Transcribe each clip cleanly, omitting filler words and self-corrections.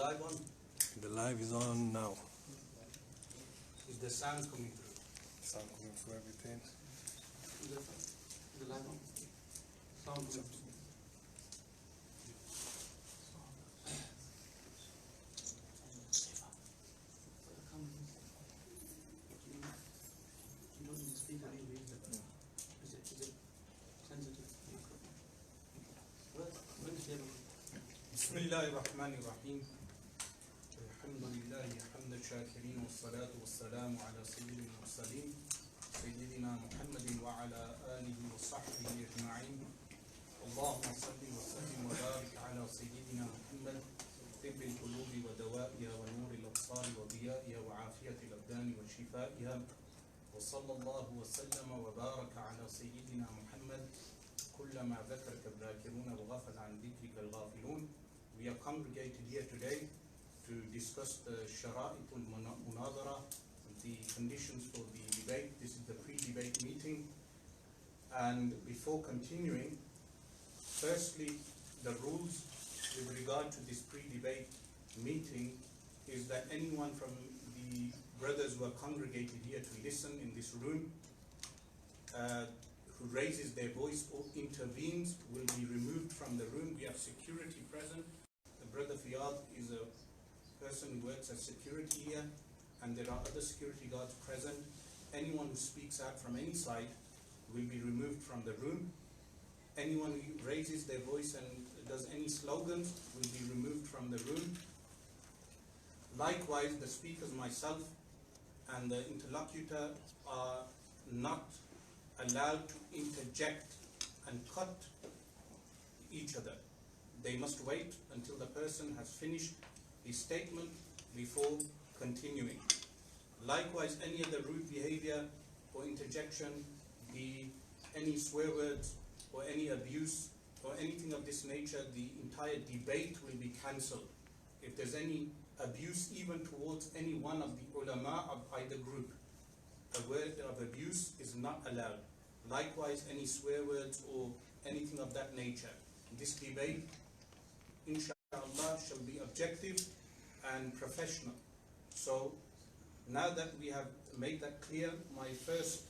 live on? The live is on now. Is the sound coming through? Sound coming through everything. Is the live on? Sound coming through. You don't need to speak out either. Is it sensitive? بسم الله الرحمن الرحيم الحمد لله حمد الشاكرين والصلاة والسلام على سيد المرسلين سيدنا محمد وعلى آله وصحبه أجمعين اللهم صل وسلم وبارك على سيدنا محمد طب القلوب ودوائها ونور الأبصار وضيائها وعافية الأبدان وشفائها وصلى الله وسلم وبارك على سيدنا محمد كلما ذكرك الذاكرون وغفل عن ذكرك الغافلون. We are congregated here today to discuss the shara'it al-munazara, the conditions for the debate. This is the pre-debate meeting. And before continuing, firstly, the rules with regard to this pre-debate meeting is that anyone from the brothers who are congregated here to listen in this room who raises their voice or intervenes will be removed from the room. We have security present. The brother Fiyad is a person who works as security here, and there are other security guards present. Anyone who speaks out from any side will be removed from the room. Anyone who raises their voice and does any slogans will be removed from the room. Likewise, the speakers, myself, and the interlocutor are not allowed to interject and cut each other. They must wait until the person has finished his statement before continuing. Likewise, any other rude behavior or interjection, any swear words or any abuse or anything of this nature, the entire debate will be cancelled. If there's any abuse even towards any one of the ulama of either group, a word of abuse is not allowed. Likewise, any swear words or anything of that nature. This debate, inshallah, shall be objective and professional. So, now that we have made that clear, my first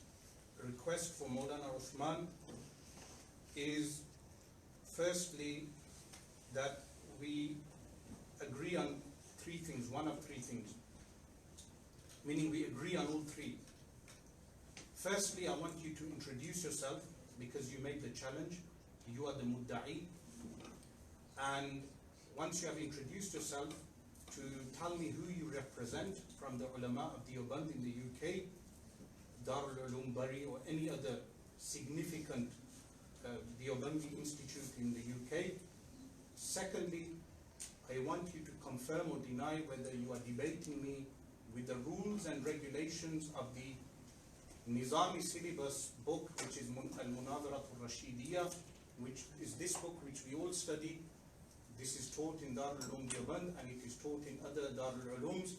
request for Maulana Usman is firstly that we agree on three things, one of three things, meaning we agree on all three. Firstly, I want you to introduce yourself because you made the challenge. You are the mudda'i. And once you have introduced yourself, to tell me who you represent from the ulama of Deoband in the UK, Darul Uloom Bari, or any other significant Deobandi institute in the UK. Secondly, I want you to confirm or deny whether you are debating me with the rules and regulations of the Nizami syllabus book, which is Al-Munadarat al-Rashidiyya, which is this book which we all study. This is taught in Darul Uloom Deoband and it is taught in other Darul Ulooms.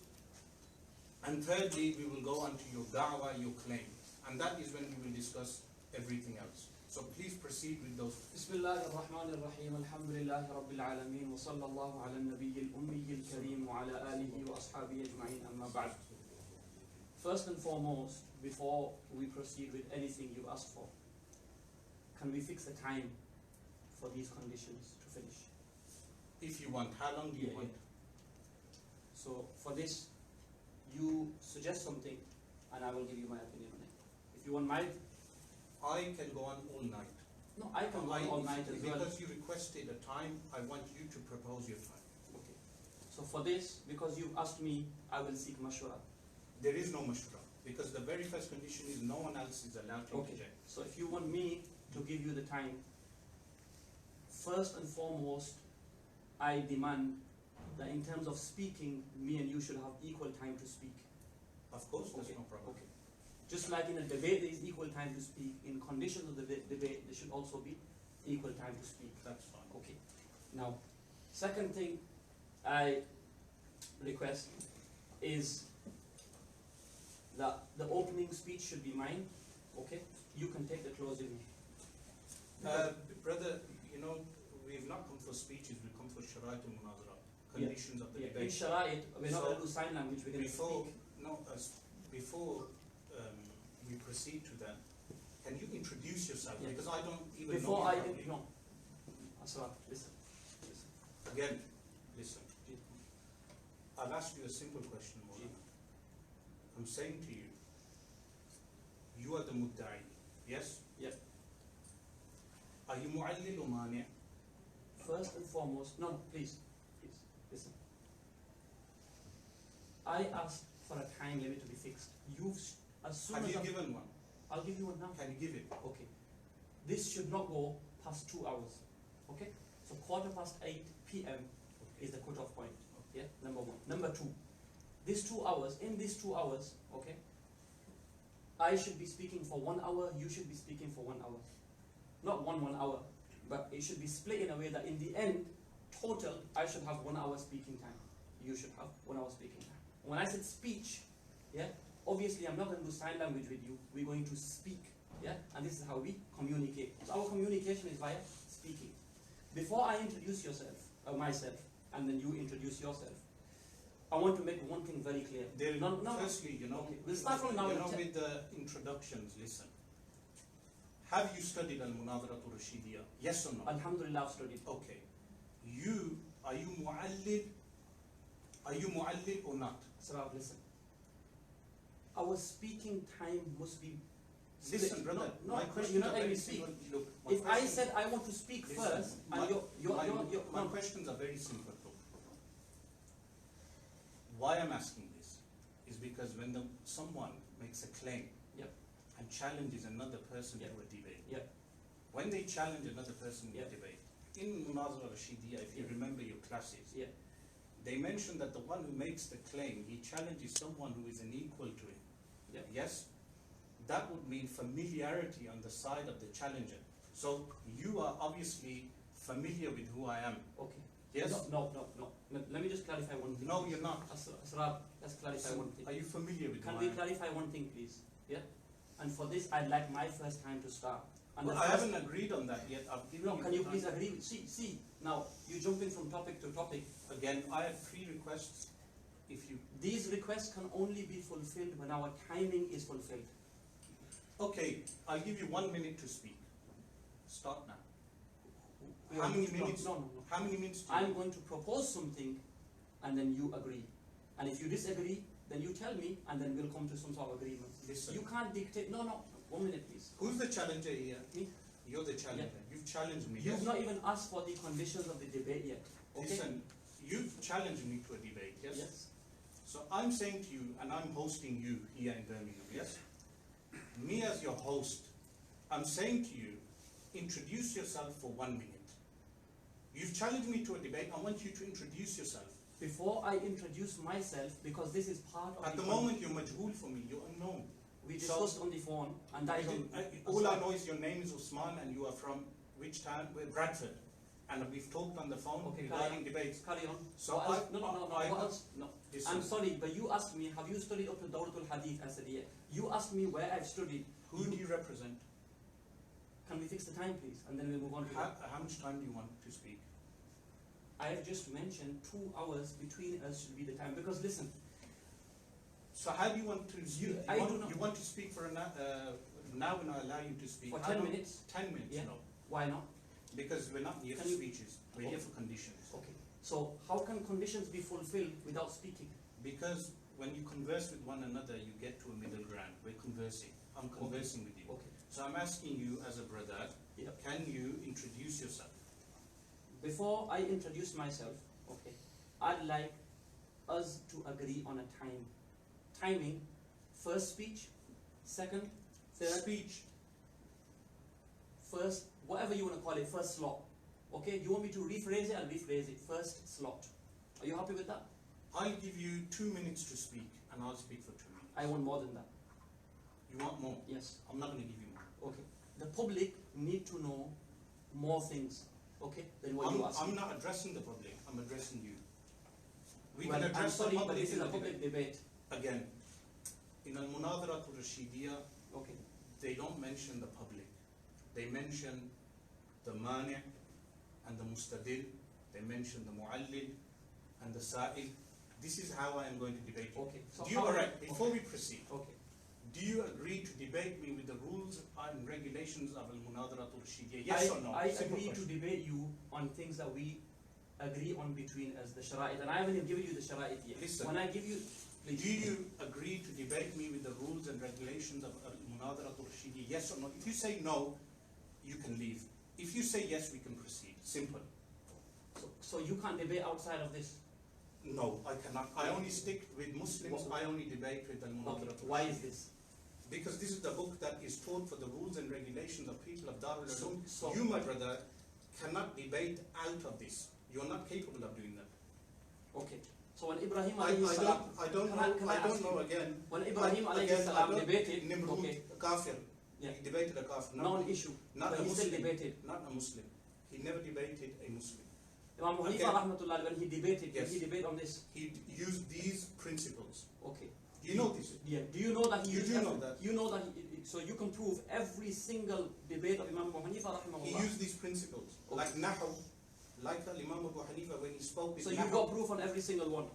And thirdly, we will go on to your da'wah, your claim. And that is when we will discuss everything else. So please proceed with those. Bismillah ar-Rahman ar-Rahim, alhamdulillahi rabbil alameen, wa sallallahu ala nabiyyi al-ummi al-kareem, wa ala alihi wa ashabihi ajma'in, amma ba'd. First and foremost, before we proceed with anything you ask for, can we fix a time for these conditions to finish? If you want, how long do you want? So for this, you suggest something and I will give you my opinion on it. If you want my... I can go on all night. No, I can go on all night as well. Because you requested a time, I want you to propose your time. Okay. So for this, because you've asked me, I will seek mashwara. There is no mashwara, because the very first condition is no one else is allowed to interject. So if you want me to give you the time, first and foremost, I demand that in terms of speaking, me and you should have equal time to speak. Of course, there's no problem. Okay. Just like in a debate there is equal time to speak, in conditions of the debate there should also be equal time to speak. That's fine. Okay. Now, second thing I request is that the opening speech should be mine. Okay? You can take the closing. Brother, you know, we've not come for speeches, we come for Sharaa'it al-Munazara. conditions of the In debate. Shara'it, we're not So, going to do sign language, we're going to Before, speak. no, before we proceed to that, can you introduce yourself? Yeah. Because I don't even Before know I, you properly. no. Asrar, listen. Again, listen. I've asked you a simple question, maulana. I'm saying to you, you are the mudda'i, yes? Yes. Are you mu'allil or mani'? First and foremost, no, please, listen. I asked for a time limit to be fixed. As soon Have as you I'm- given one? I'll give you one now. Can you give it? Okay. This should not go past 2 hours. Okay? So 8:15 p.m. is the cutoff point. Yeah, number one. Number two, these 2 hours, in these 2 hours, okay, I should be speaking for 1 hour, you should be speaking for 1 hour. Not 1 hour, but it should be split in a way that in the end, total, I should have 1 hour speaking time. You should have 1 hour speaking time. When I said speech, yeah, obviously I'm not going to do sign language with you, we're going to speak, yeah, and this is how we communicate. So our communication is via speaking. Before I introduce myself, and then you introduce yourself, I want to make one thing very clear. Firstly, you know, okay. We'll start from now. You know, with the introductions, listen. Have you studied al-Munadharatu Rashidiyya? Yes or no? Alhamdulillah, I've studied. Okay. Are you mu'allil? Are you mu'allil or not? Asrar, listen. Our speaking time must be. Listen, brother. No, my question you're not is letting very me speak. simple. Look, my If I question- said I want to speak listen, first, my, and my no. questions are very simple. Though. Why I'm asking this is because when someone makes a claim Yep. and challenges another person Yep. to a debate, Yep. when they challenge another person to Yep. a debate, in Munazara Rashidiyya, if you Yep. remember your classes, Yeah. they mention that the one who makes the claim, he challenges someone who is an equal to him. Yeah. Yes? That would mean familiarity on the side of the challenger. So you are obviously familiar with who I am. Okay. Yes? No. Let me just clarify one thing. No, please. you're not. Asrar, let's clarify So, one thing. are you familiar with Can who we I am? clarify one thing, please? Yeah? And for this, I'd like my first time to start. And Well, the I first- haven't agreed on that yet. I've given No, you can the you time. please agree with, see, now, you're jumping from topic to topic. Again, I have 3 requests. If you These requests can only be fulfilled when our timing is fulfilled. Okay, I'll give you 1 minute to speak. Start now. We How are- many no, minutes? No. How many minutes do you I'm going to propose something, and then you agree. And if you disagree, then you tell me, and then we'll come to some sort of agreement. Listen. You can't dictate. No. 1 minute, please. Who's the challenger here? Me? You're the challenger. You've challenged me. You've yes? not even asked for the conditions of the debate yet. Okay? Listen, you've challenged me to a debate, yes? Yes. So I'm saying to you, and I'm hosting you here in Birmingham, yes? Me as your host, I'm saying to you, introduce yourself for 1 minute. You've challenged me to a debate, I want you to introduce yourself. Before I introduce myself, because this is part of At the moment, you're majhul for me, you're unknown. we discussed on the phone, and that is on. All I know is your name is Usman and you are from which town? Bradford. And we've talked on the phone Okay, regarding debates. Carry on. So What else? No. I- What else? No. Listen, I'm sorry, but you asked me, have you studied up to Dawratul Hadith? I said, yeah. You asked me where I've studied. who do you represent? Can we fix the time, please? And then we'll move on to that. How much time do you want to speak? I have just mentioned 2 hours between us should be the time. Because listen, So how do you want to speak? I do not- You want to speak for now when I allow you to speak? for How 10 long? minutes, 10 minutes, Yeah. no. why not? Because we're not here Can for you- speeches, we're here for conditions. Okay. So how can conditions be fulfilled without speaking? Because when you converse with one another, you get to a middle ground. We're conversing. I'm conversing with you. Okay. So I'm asking you as a brother, Yeah. can you introduce yourself? Before I introduce myself, okay, I'd like us to agree on a timing. First speech, second, third, Speech. first, whatever you want to call it, first slot. Okay, you want me to rephrase it? I'll rephrase it. First slot. Are you happy with that? I'll give you 2 minutes to speak, and I'll speak for 2 minutes. I want more than that. You want more? Yes. I'm not going to give you more. Okay. The public need to know more things, okay, than what you ask. I'm not addressing the public. I'm addressing you. We Well, can I'm address sorry, the but public this is in a the public debate. debate. Again, in al-Munadharatu Rashidiyya, Okay. they don't mention the public. They mention the mani' and the mustadil. They mention the mu'allil and the sa'il. This is how I am going to debate you. Okay. So Do you, alright, before we proceed, okay. do you agree to debate me with the rules and regulations of al-munadaratul rashidiyya? Yes or no? I Simple agree question. to debate you on things that we agree on between as the shara'it, and I haven't even given you the shara'it yet. Listen. When I give you, please. Do you agree to debate me with the rules and regulations of al-munadaratul rashidiyya? Yes or no? If you say no, you can leave. If you say yes, we can proceed. Simple. So you can't debate outside of this? No, I cannot. I only stick with Muslims. I only debate with al-munadaratul Why rashidiyya. is this? Because this is the book that is taught for the rules and regulations of people of Darul Ulum. So- You, my brother, cannot debate out of this. You're not capable of doing that. Okay. So when Ibrahim I alayhi salam, don't Can I know ask you, again. when Ibrahim alayhi Again, I salam don't- debated, Nimrud, okay, a kafir. Yeah. He debated a kafir. not an issue, Not but a he still Muslim. debated. Not a Muslim. He never debated a Muslim. Imam Hanifa Okay. rahmatullah, when he debated, Yes. did he debate on this? He used these principles. Okay. Do you know this? Yeah. Do you know that he You used do every- know that. You know that so you can prove every single debate of Imam Abu Hanifa rahimahullah. He used these principles. Okay. Like Nahu, like Imam Abu Hanifa when he spoke with So Nahu. you've got proof on every single one.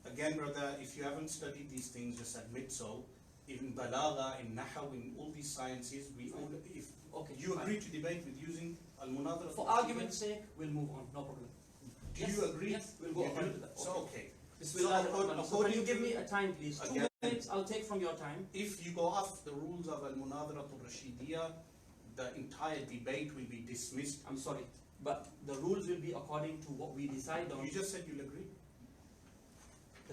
Again, brother, if you haven't studied these things, just admit so. In Balagha, in Nahaw, in all these sciences, we all, if Okay. you fine. agree to debate with using al-munadara. For argument's sake, we'll move on. No problem. do Yes, you agree? Yes, we'll go You on do? to that. So, okay. Bismillah So, ar-Rahman. So can according you give to- me a time, please? 2 Again. minutes, I'll take from your time. If you go off the rules of al-munadaratul rashidiyya, the entire debate will be dismissed. I'm sorry, but the rules will be according to what we decide on. You just said you'll agree.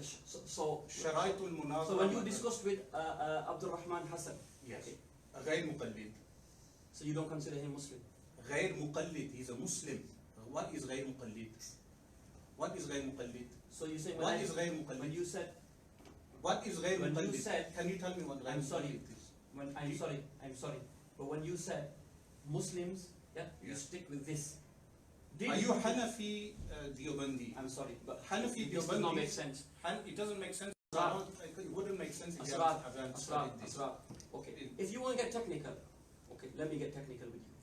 So Sharaitul munadara. so when you discussed with Abdul Rahman Hassan, Yes. okay, غير مقلد. so you don't consider him Muslim? غير مقلد. He's a Muslim. What is غير مقلد? What is غير مقلد? So you say What is غير when مقلد? you said What is غير when you مقلد? said- Can you tell me what غير I'm sorry. مقلد is? when I'm sorry, but when you said Muslims, yeah, you Yes. stick with this. Did Are you Hanafi Deobandi? I'm sorry, but Hanafi this does not Deobandi. make sense. It doesn't make sense. Asrar. It wouldn't make sense if you Asrar, haven't Asrar, studied this. Asrar. Okay, if you want to get technical, okay, let me get technical with you.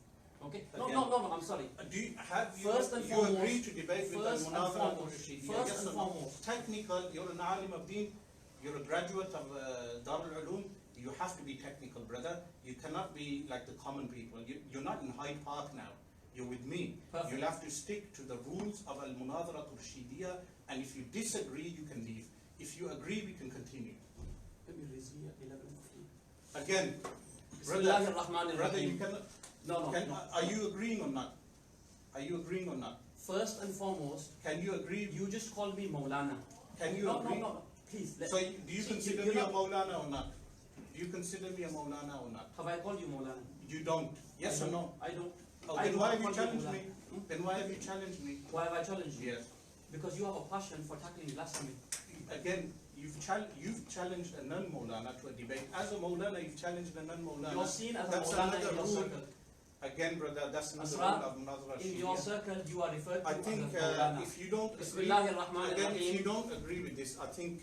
Okay, Again. no, I'm sorry. Do you have you, First and you foremost- agree to debate with first and al-munadara or foremost- rashidiyya? first Yes and or no? foremost. Technical. You're an alim of deen. You're a graduate of Darul Ulum. You have to be technical, brother. You cannot be like the common people. You're not in Hyde Park now. You're with me. Perfect. You'll have to stick to the rules of al-munadara rashidiyya, and if you disagree, you can leave. If you agree, we can continue. Let me raise here 11:15. Again, Bismillah ar-Rahman brother, you ar-Rahim. cannot. No. Are you agreeing or not? Are you agreeing or not? First and foremost, Can you agree? you just called me Maulana. Can you No, agree? no. Please. So do you See, consider you're me a not- maulana or not? Do you consider me a maulana or not? Have I called you Maulana? You don't. Yes or no? I don't. Oh, I then do why not have you call you challenged me? Maulana. Then why have you challenged me? Why have I challenged you? Yes. Because you have a passion for tackling blasphemy. Again, you've challenged a non-maulana to a debate. As a maulana, you've challenged a non-maulana. You're seen as a That's Maulana another in your rule. circle. Again, brother, that's another Asrar, rule of Munazara In your Shia. circle, you are referred to I as think a Maulana. if you don't agree, Bismillah ar-Rahman again, if you ar-Rahim. don't agree with this, I think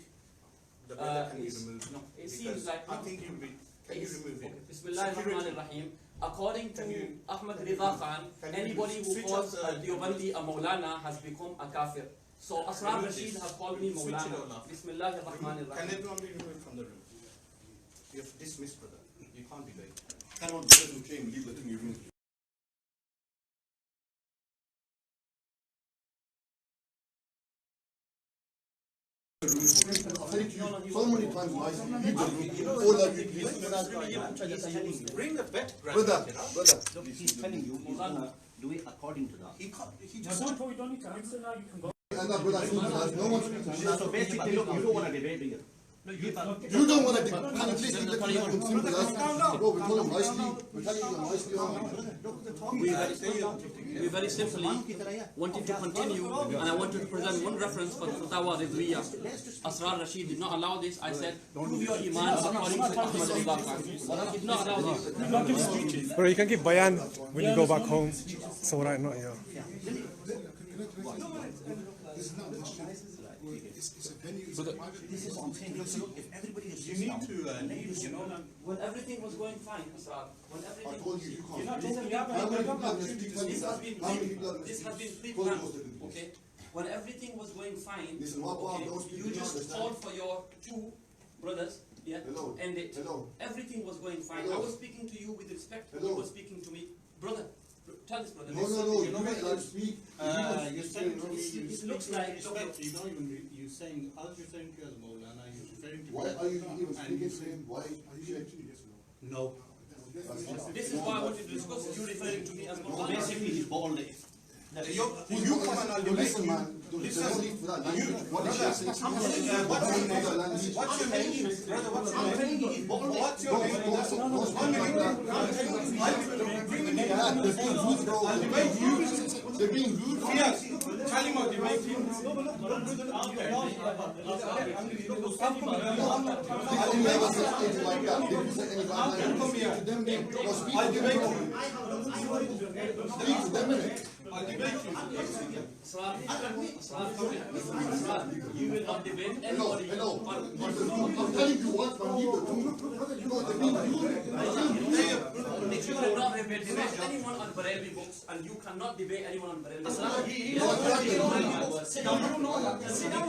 the brother can be it's- removed. no, it Because seems like- I think you'll be. Can you remove Okay. it? Bismillah ar-Rahman Security. ar-Rahim. According Can to you- Ahmad Rida Khan, can you anybody who switch calls off a the- Deobandi a Maulana has become a kafir. So Asrar Remove Rashid this. has called me Switch it on Maulana. off. Bismillah ar-Rahman Can ar-Rahim. everyone be removed from the room? You're dismissed, brother. You can't debate. Cannot doesn't claim leave the thing you room. I said to you so many times nicely, leave the room. All of you, please. Bring the bet, Brother, Look, he's telling you he's gonna do it according to that. He can't. He No, just. don't need to answer now, you can go. and that brother, no one speaks to you. So basically, look, you don't want to debate, do you? You don't want to, can at least let the people simple as, bro, we tell them nicely, we tell you nicely, We very simply wanted to continue, and I wanted to present one reference for Fatawa Ridwiya. Asrar Rashid did not allow this. I said, prove your iman according to Ahmad Rida Khan. He did not allow this. Bro, you can give bayan when you go back home. So right now, yeah. This is what I'm saying. Look, if everybody is You need to leave. You know. When everything was going fine, Asrar, when I everything told you, you You're not can't. talking How many about people are going to speak this has been How many people are going to this speak? has been Close pre-planned. the door. Okay. when everything was going fine, Listen, what those people you don't just understand. called for your two brothers, yeah, Hello. and it. Hello. Everything was going fine. Hello. I was speaking to you with respect. Hello. You were speaking to me, brother. Tell this brother. No, you're not allowed to speak. You're saying to me, it looks like respect, you don't even, you're saying, I was referring to you as maulana, you're referring to Why are you even speaking to him? Why are you shaykh? No. this is why I wanted to discuss you referring to me as maulana. Basically, he's bald. You come and I'll debate Listen, you. man. Listen. Don't leave for that language. What is Brother, shaykh saying? what's your name? What's your name? What's your name? Brother, what's your name? What's your name? One minute. I'll bring me They're being rude, bro. I'll debate you. They're being rude. Yes, tell him I'll debate him. They never said anything like that. They didn't say any bad language. Come here. To them, speak I'll to debate them. you. Speak to them, innit? I'll debate you. Asrar, you will not debate Hello, anybody. hello. I'm telling you what, man. Leave the room. No, they're being rude. If you cannot debate anyone on Barelvi books, and you cannot debate anyone on Barelvi books. Sit down. Sit down.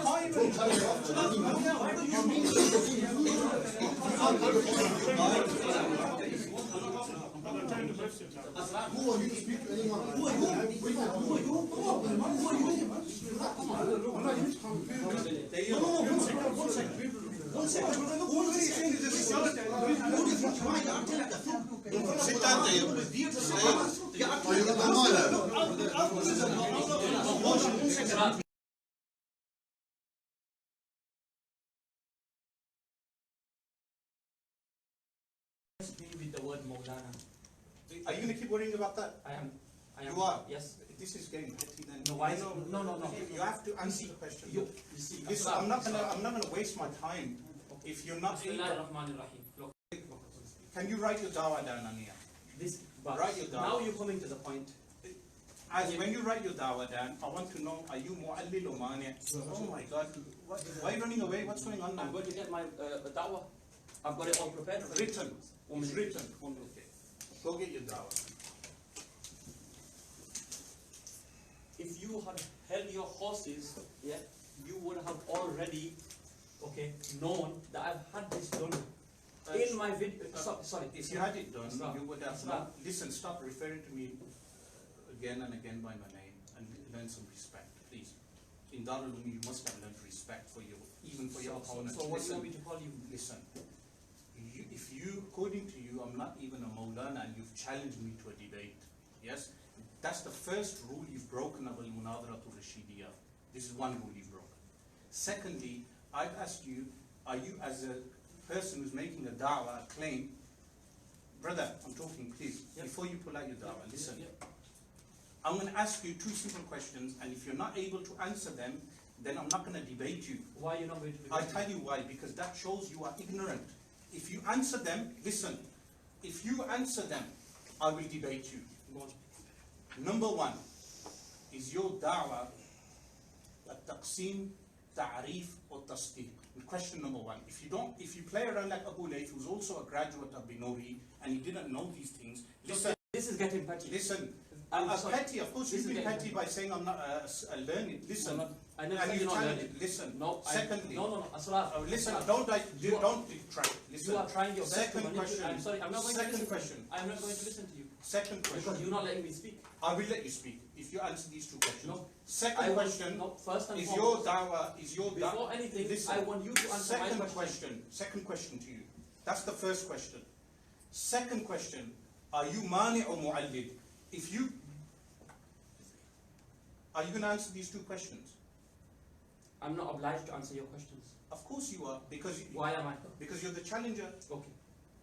Who are you to speak to anyone? Who are you? Sit down there. Are you the maulana? With the word maulana. Are you going to keep worrying about that? I am. You are? Yes. This is getting petty then. No, why? No. No. You have to answer the question. You see, Listen, I'm not gonna waste my time if you're not able. Bismillahir-Rahmanir-Rahim. Look, Can you write your dawah down, Ania? this. Write your dawah. Now you're coming to the point. As when you write your dawah down, I want to know, are you mu'allil or mani'? Oh my God, why are you running away? What's going on now? I'm going to get my da'wah. I've got it all prepared. Written. It's written. Okay. Go get your dawah. If you had held your horses, yeah, you would have already, okay, known that I've had this done. In my video, sorry. If you had it done, Asrar. you would have. Asrar. Listen, stop referring to me again and again by my name and learn some respect, please. In Darul Umm, you must have learned respect for you, even for your opponents. So what do you Listen, want me to call you? listen. If you, according to you, I'm not even a maulana and you've challenged me to a debate, yes? That's the first rule you've broken of al-munadharatu rashidiyah. This is one rule you've broken. Secondly, I've asked you, are you as a person who's making a da'wah, a claim, brother, I'm talking please, before you pull out your da'wah, listen. I'm going to ask you two simple questions, and if you're not able to answer them, then I'm not going to debate you. Why are you not going to debate? I'll tell you why, because that shows you are ignorant. If you answer them, listen, if you answer them, I will debate you. Number one, is your da'wah at-taqsim, ta'rif, or tasdeeq? Question number one. If you play around like Abu Layth, who's also a graduate of Binori, and he didn't know these things, listen. This is getting petty. Listen, I'm I'm sorry. petty, of course This you've is been getting petty by saying I'm not learning. Listen, I never and said you you're not challenge learning. it. Listen, No, secondly, no, Asrar. listen, Asrar. don't detract. Listen, You are trying your best to second manipulate. question. I'm sorry, I'm not going to Second listen. question. I'm not going to listen to you. Second Because question. you're not letting me speak. I will let you speak if you answer these two questions. No. Second question. No, first and Is foremost, your da'wah, is your da'wah, before anything, listen, I want you to answer my question. Second question to you. That's the first question. Second question, are you mani or mu'allid? If you, are you going to answer these two questions? I'm not obliged to answer your questions. Of course you are, because Why am I? because you're the challenger. Okay,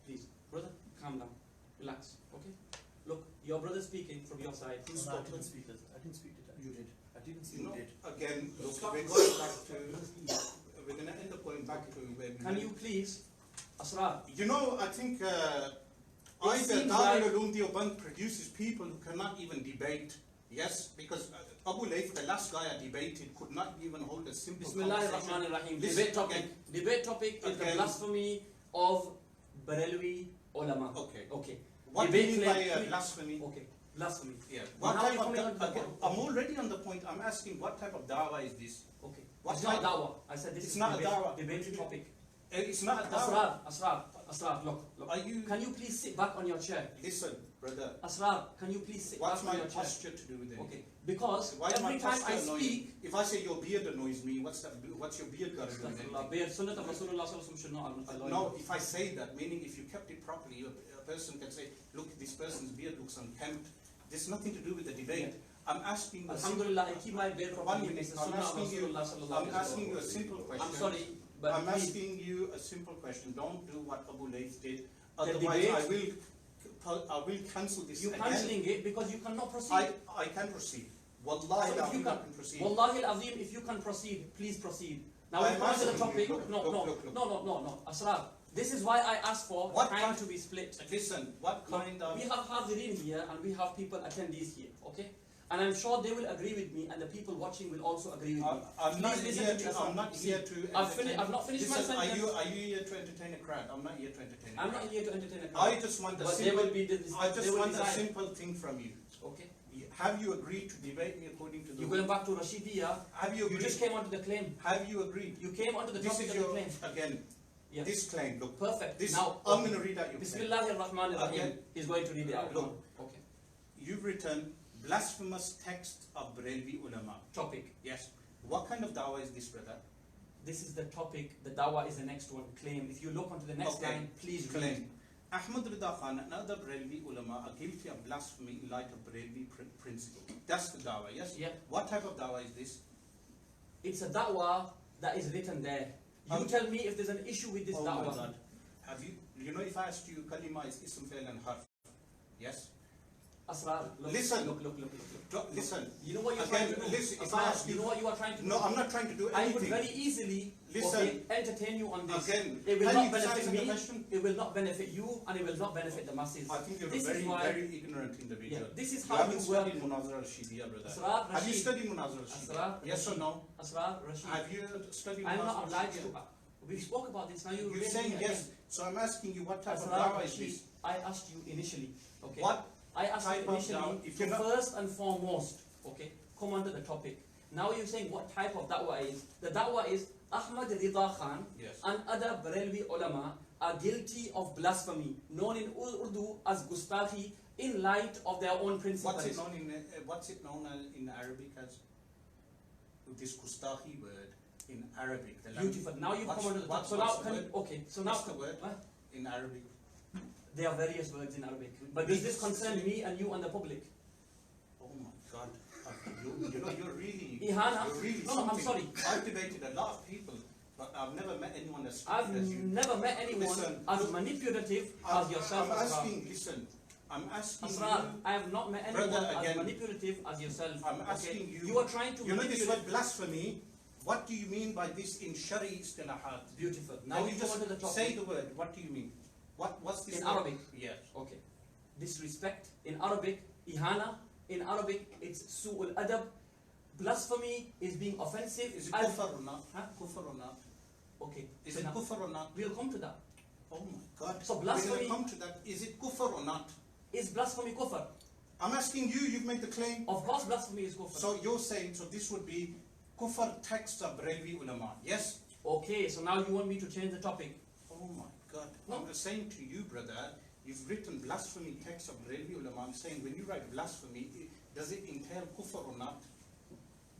please, brother, calm down, relax. Okay, look, your brother speaking from your side. I didn't speak to that. You did. I didn't see You know, you did. again, look, we're going back to, we're going to end up going back to where we Can you please, Asrar? You know, I think either seems Darul like- Uloom Deoband produces people who cannot even debate. Yes, because Abu Layth, the last guy I debated, could not even hold a simple conversation. Bismillahir-Rahmanir-Rahim. Listen, Debate topic. again. Debate topic is the Again. blasphemy of Barelwi ulama. Okay. Okay. What do you Debate mean by claim- blasphemy? Okay. Blasphemy. Yeah. What Now type you're of coming on to the again, point. I'm already on the point. I'm asking what type of dawah is this? Okay. What It's not type- dawah. I said this It's is not a debate, dawah. debating topic. It's not a dawah. Asrar, look. Are you? Can you please sit back on your chair? Listen, brother. Asrar, can you please sit What's back on my your chair? posture to do with it? Okay. Because Why is my every time posture I annoying? speak, If I say your beard annoys me, what's that? What's your beard got to do with Astaghfirullah, it? beard, sunnah of Rasulullah sallallahu alaihi wasallam should not annoy No, you. if I say that, meaning if you kept it properly, a person can say, look, this person's beard looks unkempt. There's nothing to do with the debate. I'm asking you. Alhamdulillah, I keep my beard One properly. minute. It's the I'm sunnah of asking you. Rasulullah sallallahu I'm alaihi asking you a wasallam. simple question. I'm sorry, but I'm please, asking you a simple question. Don't do what Abu Layth did. The Otherwise, debate- I will cancel this you're again. cancelling it because you cannot proceed. I can proceed. Wallahi, So if I you can can, proceed. Wallahi al-Azim, if you can proceed, please proceed. Now I'm we come to the asking topic. you, look, No, look. Asrar. This is why I asked for What time kind- to be split. Listen, what kind of... We have Hadirin here and we have people attendees here, okay? And I'm sure they will agree with me and the people watching will also agree with me. I'm not Please listen here to to. me. I'm not here to. I've not finished my Listen, sentence. are you here to entertain a crowd? I'm not here to entertain. I'm not here to entertain a I crowd. just want a But they simple. will be I they just will want a decide. simple thing from you. Okay. Have you agreed to debate me according to the? You're going back to Rashidiyya. Have you You agreed? just came onto the claim. Have you agreed? You came onto the This topic is of the your claim. again. Yes. This claim. Look. Perfect. This. Now, I'm going to read out your claim. Bismillahir Rahmanir Rahim. Again. He's going to read it out. Look. Okay. You've written blasphemous text of Barelvi ulama. Topic. Yes. What kind of dawah is this, brother? This is the topic. The dawah is the next one. Claim. If you look onto the next Okay. line, please read. Claim. Ahmad Rida Khan and other Barelvi ulama are guilty of blasphemy in light of Barelvi principle. That's the dawah, yes? Yeah. What type of dawah is this? It's a da'wah that is written there. You tell me if there's an issue with this Oh my da'wah. God. Have you know if I asked you, kalima is ism fail and harf. Yes? Asrar, look, Listen. Look. Listen. You know what you're Again, trying to do? listen, if Asrar, I ask you know what you are trying to do? No, I'm not trying to do I would anything. very easily Listen. entertain you on this. Again, It will can not you just benefit answer the me, question? it will not benefit you, and it will not benefit the masses. I think you're This a is why- very ignorant individual. Yeah, this is You how haven't you work. studied Munazir al-Shidiyya, brother. Asrar, Have you Rashid. studied Munazir al-Shidiyya? Asrar, Yes or Rashid. no? Asrar, Rashid. Have you studied I'm Munazir not obliged al-Shidiyya? to. We spoke about this, now you're You're raising saying it yes. again. So I'm asking you what type of Asrar, dawah is Rashid, this? I asked you initially, okay? What I asked type you of initially, da'wah? If to you're not- first and foremost, okay, come on to the topic. Now you're saying what type of da'wah is. The da'wah is Ahmad Rida Khan Yes. and other Barelvi ulama are guilty of blasphemy, known in Urdu as gustakhi, in light of their own principles. What's it known in Arabic as? This Gustahi word in Arabic. The language. Beautiful. Now you've come on to the top. So what's now, the can you, word? okay, so now, What's the word What? in Arabic? There are various words in Arabic. But does this concern me and you and the public? Oh my God! You're really. Ihana? You're really No, I'm something. sorry. I've debated a lot of people, but I've never met anyone as I've stupid as you. never met anyone Listen, as manipulative as yourself. I'm Asrar. asking. Listen. I'm asking Asrar, you. I have not met anyone Brother, as again, manipulative as yourself. I'm okay? asking you. You are trying to You know this manipulate. word blasphemy. What do you mean by this in Shari istilahat? Beautiful. Now Can we you come just on to the topic. say the word? What do you mean? What's this In word? Arabic? Yes. Okay. Disrespect in Arabic, ihana in Arabic, it's su'ul adab. Blasphemy is being offensive. Is it as- kufr or not? Huh? Kufr or not? Okay. Is so it now kufr or not? we'll come to that. Oh my God. So We're blasphemy- going to come to that. Is it kufr or not? Is blasphemy kufr? I'm asking you. You've made the claim. Of course blasphemy is kufr. So you're saying so this would be kufr texts of Barelvi ulama. Yes. Okay, so now you want me to change the topic. Oh my God. No. I'm saying to you, brother. You've written blasphemy texts of Barelvi ulama. I'm saying when you write blasphemy, does it entail kufr or not?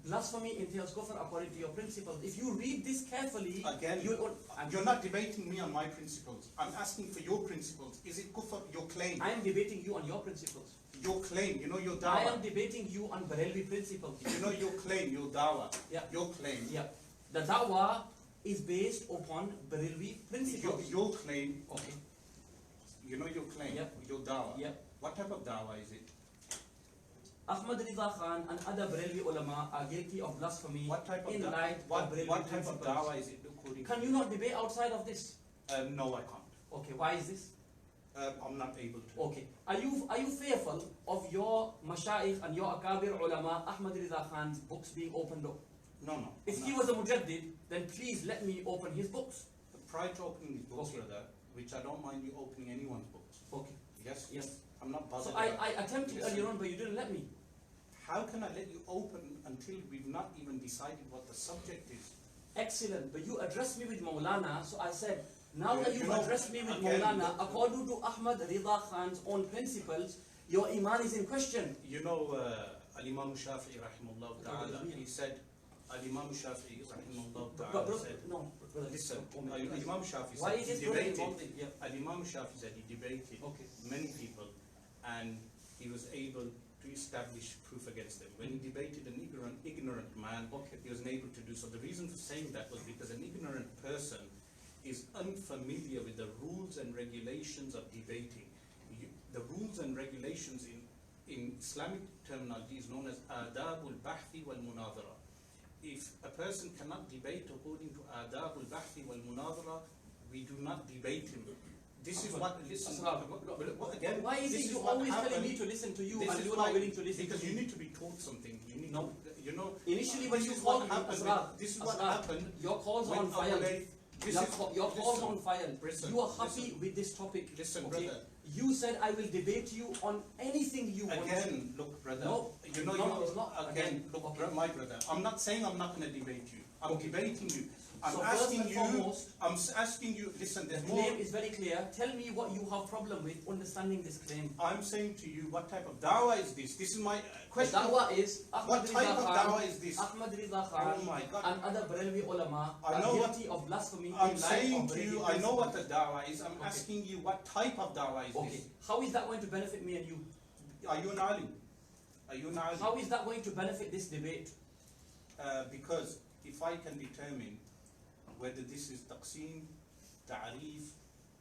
Blasphemy entails kufr according to your principles. If you read this carefully, Again, you're not debating me on my principles. I'm asking for your principles. Is it kufr? Your claim. I am debating you on your principles. Your claim. You know your I dawah. am debating you on Barelvi principles. You know your claim. Your dawah. Yeah. Your claim. Yeah. The da'wah is based upon Barelvi principles. Your claim. Okay. You know your claim. Yep. Your dawah. Yep. What type of dawah is it? Ahmad Rida Khan and other Barelvi ulama are guilty of blasphemy What type of in light of what Barelvi type of principles. dawah is it according Can to you not debate outside of this? No, I can't. Okay, why is this? I'm not able to. Okay. Are you fearful of your mashayikh and your akabir ulama, Ahmad Rida Khan's books being opened up? No. If I'm he not. was a mujaddid, then please let me open his books. Prior to opening these books, Okay. brother, which I don't mind you opening anyone's books. Okay. Yes. Yes. I'm not bothered. So I attempted earlier on, but you didn't let me. How can I let you open until we've not even decided what the subject is? Excellent, but you addressed me with Maulana, so I said, now Yeah, that you you've know, addressed me with again, Maulana, according to Ahmad Rida Khan's own principles, your iman is in question. You know, Al-Imam Shafi'i rahimahullah ta'ala, he said, Al-Imam Shafi'i rahimahullah ta'ala said, No, brother, listen, no, Al-Imam Shafi'i why said, is he this brother debated, involved in? Yeah. Al-Imam Shafi'i said he debated Okay. many people and he was able to establish proof against them. When he debated an ignorant man, Okay. he was unable to do so. The reason for saying that was because an ignorant person is unfamiliar with the rules and regulations of debating. The rules and regulations in Islamic terminology is known as adabul bahthi wal munadhara. If a person cannot debate according to adabul bahthi wal munadhara, we do not debate him. This is what, listen, again, Why is this it you what always telling happened. me to listen to you This and is you're why- not willing to listen because to you me? need to be taught something. You need No. to, you know. Initially when this you is called what me, happened. Asrar, This is what Asrar, happened. your calls are when on file. Abu Layth- This Your, is your calls listen, on file. listen, You are happy listen. with this topic. Listen, okay? brother. You said I will debate you on anything you want. Again, look, brother. No, you know, no, you it's not. again, look, Okay. my brother. I'm not saying I'm not going to debate you. I'm debating you. I'm So first asking and you. foremost, Asking you. Listen, the there's more. claim is very clear. Tell me what you have problem with understanding this claim. I'm saying to you, what type of dawah is this? This is my The question. dawah is What type of dawah is this? Ahmad Rida Khan Oh my God. and other Barelvi ulama I are know what- guilty of blasphemy. I'm in light saying of to Barelvi you, I know what principles. the dawah is. I'm Okay. asking you, what type of dawah is Okay, this? how is that going to benefit me and you? Are you an alim? Are you an alim? How is that going to benefit this debate? Because if I can determine whether this is taqsim, ta'rif,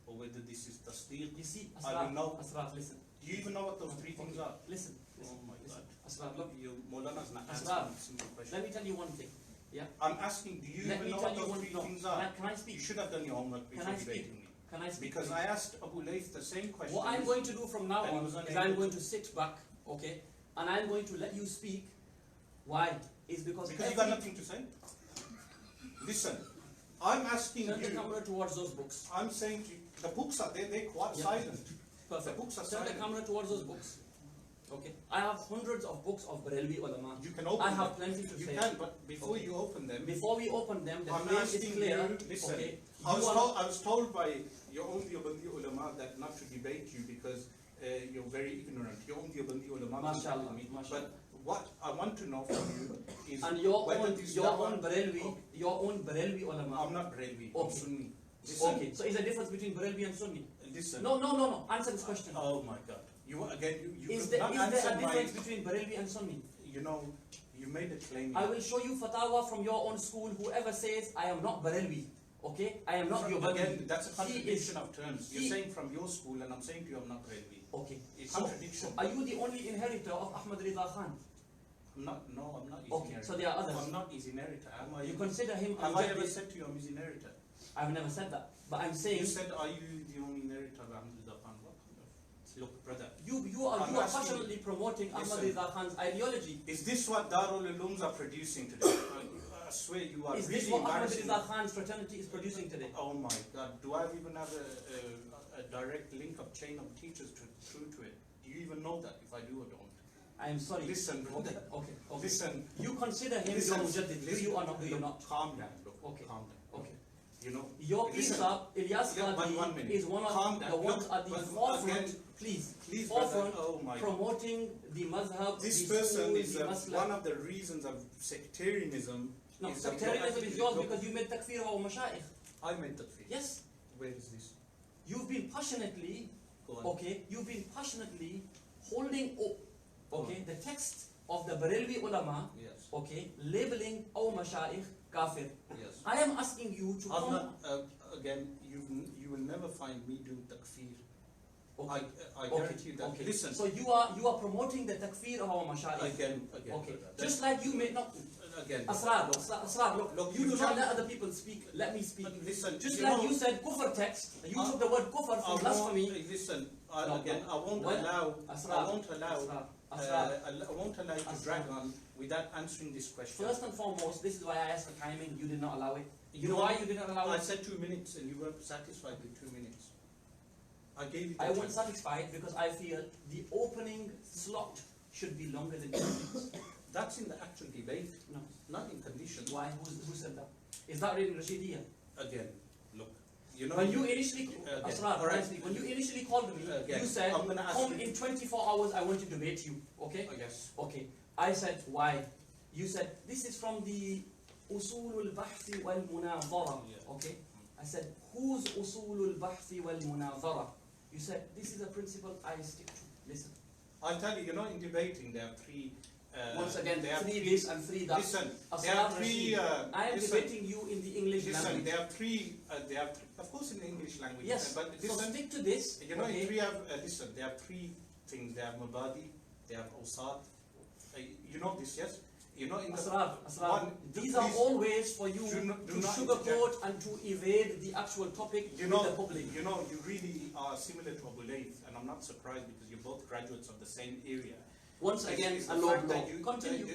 or whether this is tasdeeq, You see, I will know. Asrar, listen. Do you even know what those three things are? Listen, Oh listen, my listen. God. Asrar, look, Your Maulana's not Asrar, answering a single question. let me tell you one thing. Yeah? I'm asking, do you Let even me know tell what you those one three no, things can are? I You speak? should have done your homework Can before I speak? debating me. Can I speak? Because I asked Abu Layth the same question. What I'm going to do from now And he on was is unable I'm to- going to sit back, okay, and I'm going to let you speak. Why? Is because you got nothing to say? Listen, I'm asking turn the you, camera towards those books. I'm saying to you, the books are there, they're quite Yeah. silent. Perfect. The books are Turn the silent. camera towards those books. Okay. I have hundreds of books of Barelvi ulama. You can open I have them. plenty to You say. can, but before Okay. you open them, Before we open them, the I'm claim is asking clear. you, listen, Okay. I You are- was told by your own Deobandi ulama that not to debate you because you're very ignorant. Your own Deobandi ulama Mashallah, told me. mashallah. But what I want to know from you is And your whether own, this your dawah- own Barelvi ulama. I'm not Barelvi, I'm Okay. Sunni. Listen, Okay. So is there a difference between Barelvi and Sunni? listen. No. Answer this question. Oh my God. You again, you Is could there not a answer my, difference between Barelvi and Sunni? you know, you made a claim. I will show you fatwa from your own school. Whoever says I am not Barelvi, okay, I am not your Again, that's a He contradiction is- of terms. You're he- saying from your school and I'm saying to you I'm not Barelvi. Okay. It's So, contradiction. are you the only inheritor of Ahmad Rida Khan? I'm not easy Okay, inheritor. so there are others. I'm not easy inheritor, am I? You consider him Have I ever unjudged? said to you I'm easy inheritor? I've never said that, but I'm saying You said, are you the only inheritor of Ahmad Khan? Look, brother, you I'm are asking- passionately promoting Ahmad Listen. Rida Khan's ideology. is this what Darul Ulooms are producing today? I swear you are Is really this what Ahmad embarrassing. Rida Khan's fraternity is producing today? Oh my God, do I even have a direct link of chain of teachers through to it? Do you even know that if I do or don't? I am sorry. Listen, brother. Okay. Listen. You consider him Listen, your mujaddid. Do you or not? Do you look, not? Calm down, look, Okay. calm down. Okay. You know, Your listen, Isa, Ilyas Yeah, one Qadi, minute. is one Calm of down. the ones Look, at the but forefront, again, please, please, brother, forefront, oh my God. promoting the mazhab, This the person school, is the maslak. one of the reasons of sectarianism. No, is that sectarianism you're is yours look, because you made takfir of our mashayikh. I made takfir. Yes, Where is this? you've been passionately, Go on. okay, you've been passionately holding up, okay, Go the text of the Barelvi ulama, Yes. okay, labeling our mashayikh kafir. Yes. I am asking you to I'm come. not, again, you will never find me doing takfir. Okay. I guarantee you that. Okay. Listen, So you are promoting the takfir of our mashayikh. again, Okay. brother, Just like you made not. again. Asrar, look, Look, you you do not can't- let other people speak. Let me speak. But listen, Just you like know, you said kufr text, you I- took the word kufr I from won't, blasphemy. listen, No, again, no. I won't When- allow, Asrar, I won't allow, Asrar. I won't allow you to Asrar. drag on without answering this question. First and foremost, this is why I asked for timing. You did not allow it. You know know, why you did not allow I it? said 2 minutes and you weren't satisfied with 2 minutes. I gave you the I wasn't chance. satisfied because I feel the opening slot should be longer than 2 minutes. That's in the actual debate, No. not in conditions. Why? Who said that? Is that written in Rashidiyya? Again, look, you know. When you initially, Okay. Asrar, All right. honestly, when you initially called me, Again, you said, I'm gonna ask come you- in 24 hours, I want to debate you. Okay? Yes. Okay. I said, why? You said, this is from the Usulul Bahthi wal Munazara. Yeah. Okay? I said, whose Usulul Bahthi wal Munazara? You said, this is a principle I stick to. Listen. I'll tell you, in debating there are three. Once again, there are 3 this and 3 that. Listen, Asrar there are three. Rashid, I am listen, debating you in the English Listen, language. there are three. Of course, in the English language. Yes, But so listen, stick to this. in three have. Listen, there are three things. They have mabadi, they have awsat. You know this, yes? In the Asrar, one. these are please, all ways for you do to not sugarcoat and to evade the actual topic You with know, the public. you really are similar to Abu Layth, and I'm not surprised because you're both graduates of the same area. Once again, It's a the low fact blow. that you- Continue.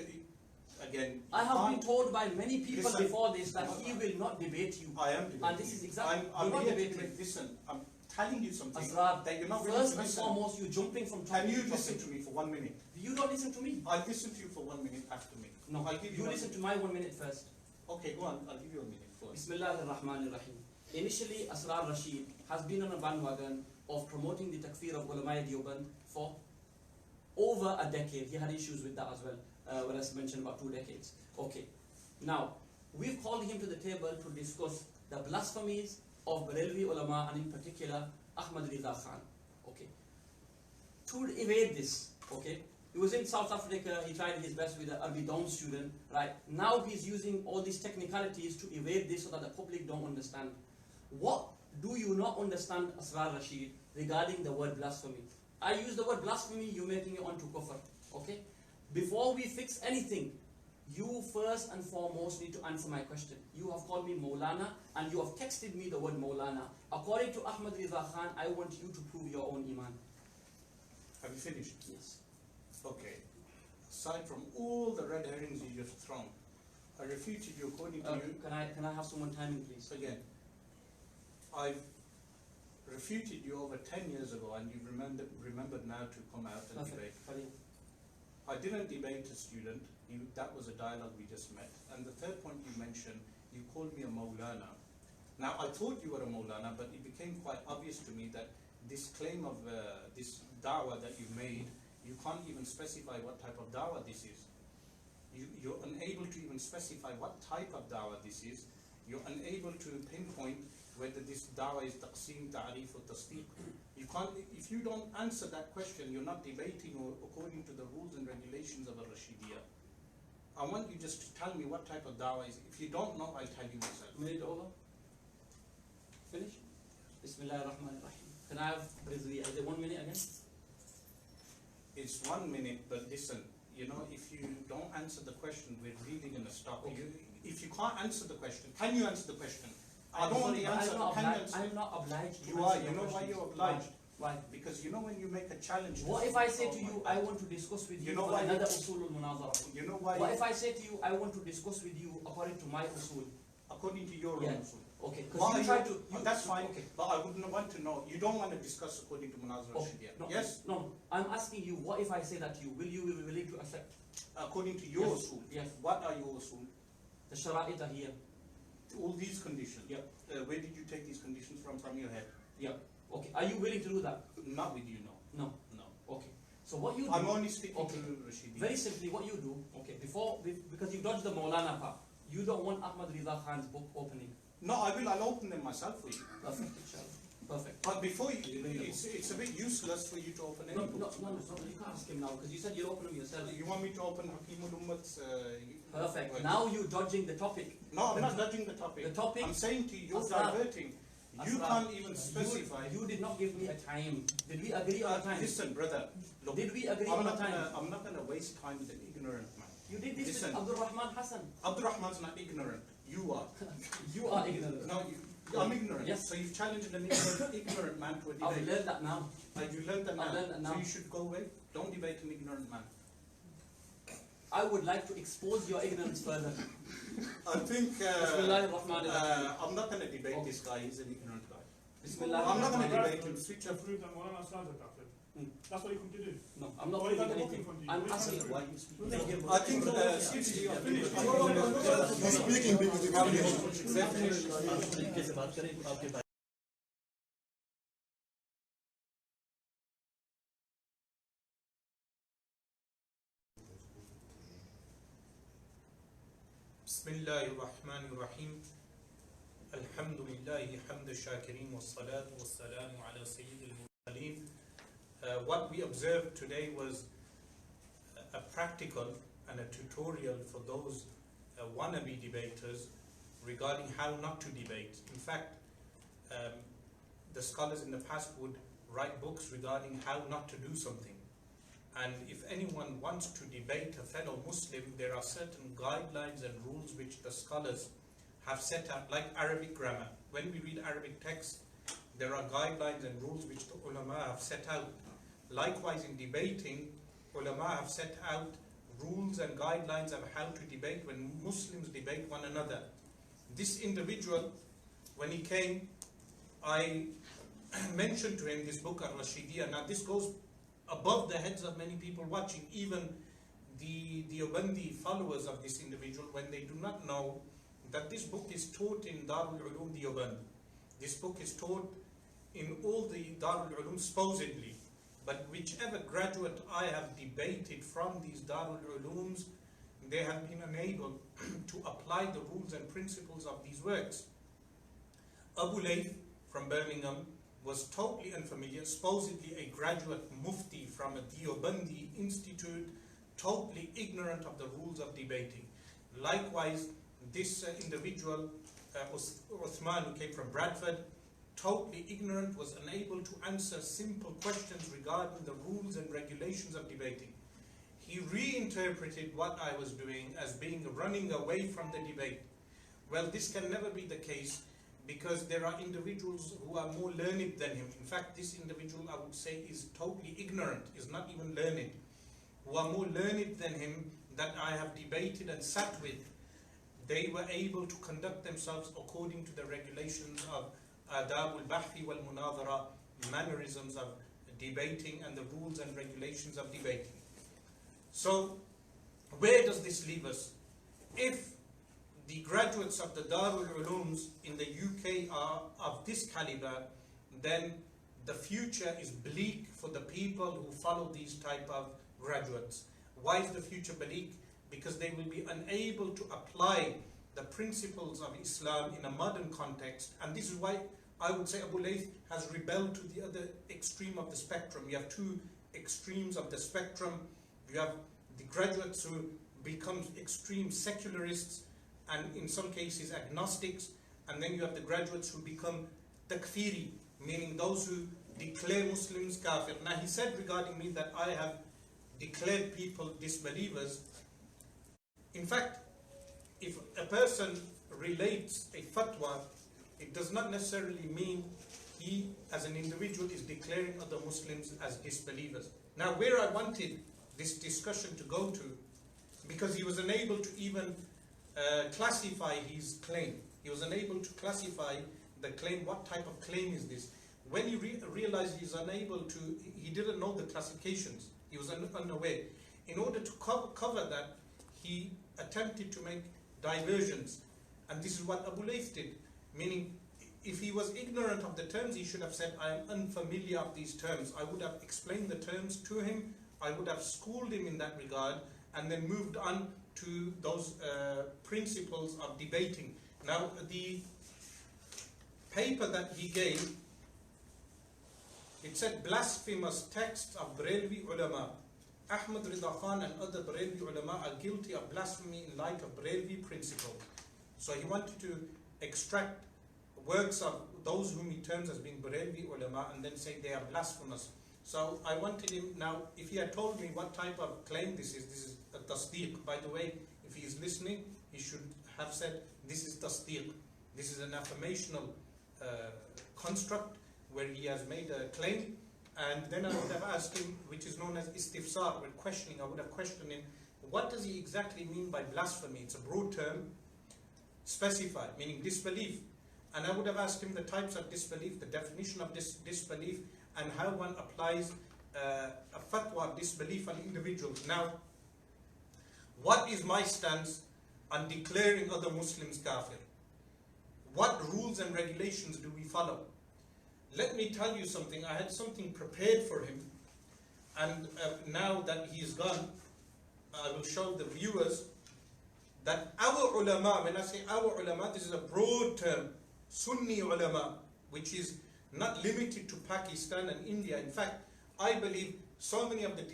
Again, I you have been can't- told by many people Listen. before this that he will not debate you. I am debating. And this is exactly. I'm you're not here to debating. make- Listen, I'm telling you something Asrar, that you're not willing first to and listen. foremost, you're jumping from topic Can you to listen topic. to me for 1 minute? You don't listen to me. I'll listen to you for 1 minute after me. No, I'll give you you one listen to minute. my 1 minute first. Okay, go on. I'll give you a minute first. Bismillah ar-Rahman ar-Rahim. Initially, Asrar Rashid has been on a bandwagon of promoting the takfir of ulama Deoband for over a decade. He had issues with that as well, when I mentioned about 2 decades. Okay. Now, we've called him to the table to discuss the blasphemies of Barelvi ulama and in particular Ahmad Riza Khan. Okay. To evade this, okay, he was in South Africa, he tried his best with an Arabi Down student, right? Now he's using all these technicalities to evade this so that the public don't understand. What do you not understand, Asrar Rashid, regarding the word blasphemy? I use the word blasphemy, you're making it onto kufr, okay? Before we fix anything, you first and foremost need to answer my question. You have called me maulana and you have texted me the word maulana. According to Ahmad Riza Khan, I want you to prove your own iman. Have you finished? Yes. Okay. Aside from all the red herrings you just thrown, I refuted you according to you. Can I have someone timing, please? Again, I've refuted you over 10 years ago, and you've remembered now to come out and debate. Perfect. I didn't debate a student. That was a dialogue we just met. And the third point you mentioned, you called me a maulana. Now, I thought you were a maulana, but it became quite obvious to me that this claim of this da'wah that you made, you can't even specify what type of da'wah this is. You're unable to even specify what type of da'wah this is. You're unable to pinpoint whether this da'wah is taqsim, ta'rif or tasdeeq. You can't, if you don't answer that question, you're not debating or according to the rules and regulations of a Rashidiyya. I want you just to tell me what type of da'wah is. If you don't know, I'll tell you myself. Minute over. Finish? Bismillah ar-Rahman ar-Rahim. Can I have Rizvi? Is it 1 minute again? It's 1 minute, but listen, if you don't answer the question, we're really going to stop. Okay. If you can't answer the question, can you answer the question? I don't want the answer. Can you answer? I'm not obliged to You are. answer You your know why questions. you're obliged? Why? Because when you make a challenge. What if I say to you, I want to discuss with you, You know why another usul al-munazara? You know why? What if I say to you, I want to discuss with you according to my usul? According to your Yeah. own usul. Okay, Why because you try to... that's fine, Okay. but I wouldn't want to know. You don't want to discuss according to Munazara Rashidiyya. No, Yes? No, I'm asking you, what if I say that to you? Will you be willing to accept? According to your Yes. usul. Yes. What are your usul? The shara'it are here. All these conditions. Yeah. Where did you take these conditions from your head? Yeah. Okay, are you willing to do that? Not with you, no. No. No. Okay. So what you do... I'm only sticking Okay. to Rashidiyya. Very simply, what you do, okay, because you dodged the Maulana part, you don't want Ahmad Riza Khan's book opening. No, I'll open them myself for you. Perfect, inshallah. Perfect. But before you, it's a bit useless for you to open any No, book. you can't ask him now, because you said you'll open them yourself. You want me to open Hakimul Ummat's... Perfect. works? Now you're dodging the topic. No, I'm not judging the topic. The topic- I'm saying to you, you're Asrar. diverting. You Asrar, can't even specify. You did not give me a time. Did we agree on a time? Listen, brother. Look, Did we agree on a time? I'm not going to waste time with an ignorant man. You did this Listen. with Abdul Rahman Hassan. Abdul Rahman's not ignorant. You are. You are ignorant. No, I'm ignorant. Yes. So you've challenged an ignorant man to a I've debate. learned that now. You learned that now. I've learned that now. So you should go away. Don't debate an ignorant man. I would like to expose your ignorance further. I think Bismillahir-Rahmanir-Rahim. I'm not going to debate this guy. He's an ignorant guy. Bismillah. I'm not going to Right. debate him. Switch off. Prove that maulana Asrar is a kafir. Hmm. That's what you come to do. No, I'm not Why you got proving the book in anything. front of you? I'm Why you asking. can't Why prove? you speaking? I think switch. You are finished. He's speaking because he can't hear. Bismillahir Rahmanir Rahim. Alhamdulillahi hamd shakirin wa salatu wa salamu ala sayyidil mursaleen. What we observed today was a practical and a tutorial for those wannabe debaters regarding how not to debate. In fact, the scholars in the past would write books regarding how not to do something. And if anyone wants to debate a fellow Muslim, there are certain guidelines and rules which the scholars have set out, like Arabic grammar. When we read Arabic text, there are guidelines and rules which the ulama have set out. Likewise, in debating, ulama have set out rules and guidelines of how to debate when Muslims debate one another. This individual, when he came, I mentioned to him this book, Rashid. Now this goes above the heads of many people watching, even the Deobandi followers of this individual, when they do not know that this book is taught in Darul Ulum Deoband. This book is taught in all the Darul Ulum supposedly, but whichever graduate I have debated from these Darul Ulums, they have been unable to apply the rules and principles of these works. Abu Layth from Birmingham was totally unfamiliar, supposedly a graduate mufti from a Deobandi institute, totally ignorant of the rules of debating. Likewise, this individual, Usman, who came from Bradford, totally ignorant, was unable to answer simple questions regarding the rules and regulations of debating. He reinterpreted what I was doing as being running away from the debate. Well, this can never be the case, because there are individuals who are more learned than him. In fact, this individual, I would say, is totally ignorant, is not even learned, who are more learned than him, that I have debated and sat with. They were able to conduct themselves according to the regulations of adab al-bahthi wal-munadhara, mannerisms of debating and the rules and regulations of debating. So, where does this leave us? If the graduates of the Darul Ulums in the UK are of this caliber, then the future is bleak for the people who follow these type of graduates. Why is the future bleak? Because they will be unable to apply the principles of Islam in a modern context. And this is why I would say Abu Layth has rebelled to the other extreme of the spectrum. You have two extremes of the spectrum. You have the graduates who become extreme secularists, and in some cases agnostics, and then you have the graduates who become takfiri, meaning those who declare Muslims kafir. Now he said regarding me that I have declared people disbelievers. In fact, if a person relates a fatwa, it does not necessarily mean he as an individual is declaring other Muslims as disbelievers. Now where I wanted this discussion to go to, because he was unable to even classify his claim. He was unable to classify the claim. What type of claim is this? When he realized he's unable to, he didn't know the classifications. He was unaware. In order to cover that, he attempted to make diversions. And this is what Abu Layth did. Meaning, if he was ignorant of the terms, he should have said, I am unfamiliar of these terms. I would have explained the terms to him. I would have schooled him in that regard, and then moved on to those principles of debating. Now, the paper that he gave, it said blasphemous texts of Barelvi ulama. Ahmad Rida Khan and other Barelvi ulama are guilty of blasphemy in light of Barelvi principle. So he wanted to extract works of those whom he terms as being Barelvi ulama and then say they are blasphemous. So I wanted him, now if he had told me what type of claim this is a tasdeeq. By the way, if he is listening, he should have said this is tasdeeq. This is an affirmational construct where he has made a claim, and then I would have asked him, which is known as istifsar, when questioning, I would have questioned him, what does he exactly mean by blasphemy? It's a broad term, specified, meaning disbelief. and I would have asked him the types of disbelief, the definition of disbelief, and how one applies a fatwa of disbelief on individuals. Now, what is my stance on declaring other Muslims kafir? What rules and regulations do we follow? Let me tell you something. I had something prepared for him, and now that he is gone, I will show the viewers that our ulama, when I say our ulama, this is a broad term, Sunni ulama, which is not limited to Pakistan and India. In fact, I believe so many of the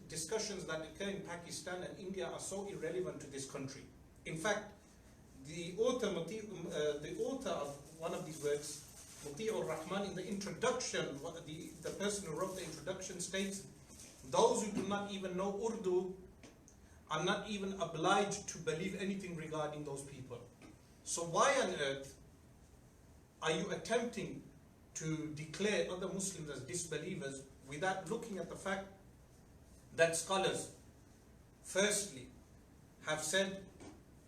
discussions that occur in Pakistan and India are so irrelevant to this country. In fact, the author of one of these works, Muti'ur Rahman, in the introduction, the person who wrote the introduction states, those who do not even know Urdu are not even obliged to believe anything regarding those people. So why on earth are you attempting to declare other Muslims as disbelievers without looking at the fact that scholars, firstly, have said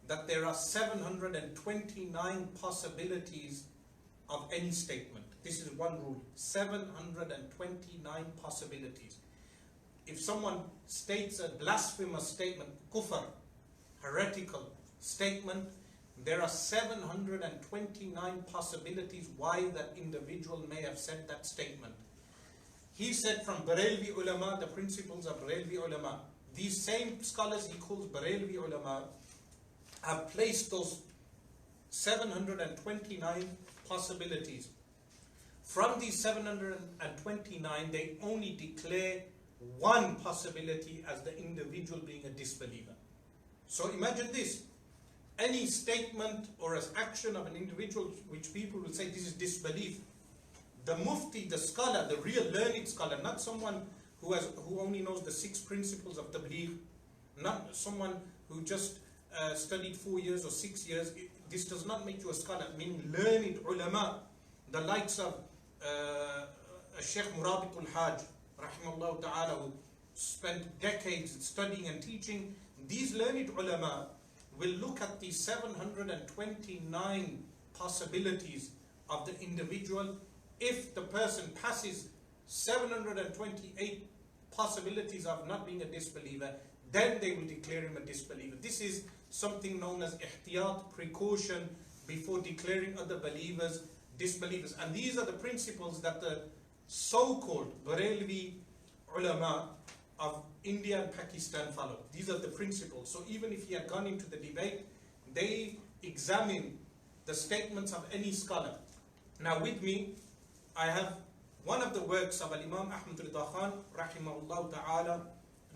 that there are 729 possibilities of any statement. This is one rule, 729 possibilities. If someone states a blasphemous statement, kufr, heretical statement, there are 729 possibilities why that individual may have said that statement. He said from Barelvi ulama, the principles of Barelvi ulama, these same scholars he calls Barelvi ulama have placed those 729 possibilities. From these 729, they only declare one possibility as the individual being a disbeliever. So imagine this, any statement or an action of an individual which people will say this is disbelief, the mufti, the scholar, the real learned scholar, not someone who only knows the 6 principles of tabligh, not someone who just studied 4 years or 6 years, this does not make you a scholar, meaning learned ulama, the likes of Shaykh Murabit al-Hajj, rahimahullah ta'ala, who spent decades studying and teaching. These learned ulama will look at the 729 possibilities of the individual. If the person passes 728 possibilities of not being a disbeliever, then they will declare him a disbeliever. This is something known as ihtiyat, precaution, before declaring other believers disbelievers. And these are the principles that the so-called Barelvi ulama of India and Pakistan follow. These are the principles. So even if he had gone into the debate, they examine the statements of any scholar. Now with me, I have one of the works of Imam Ahmad Rida Khan, rahimahullah ta'ala,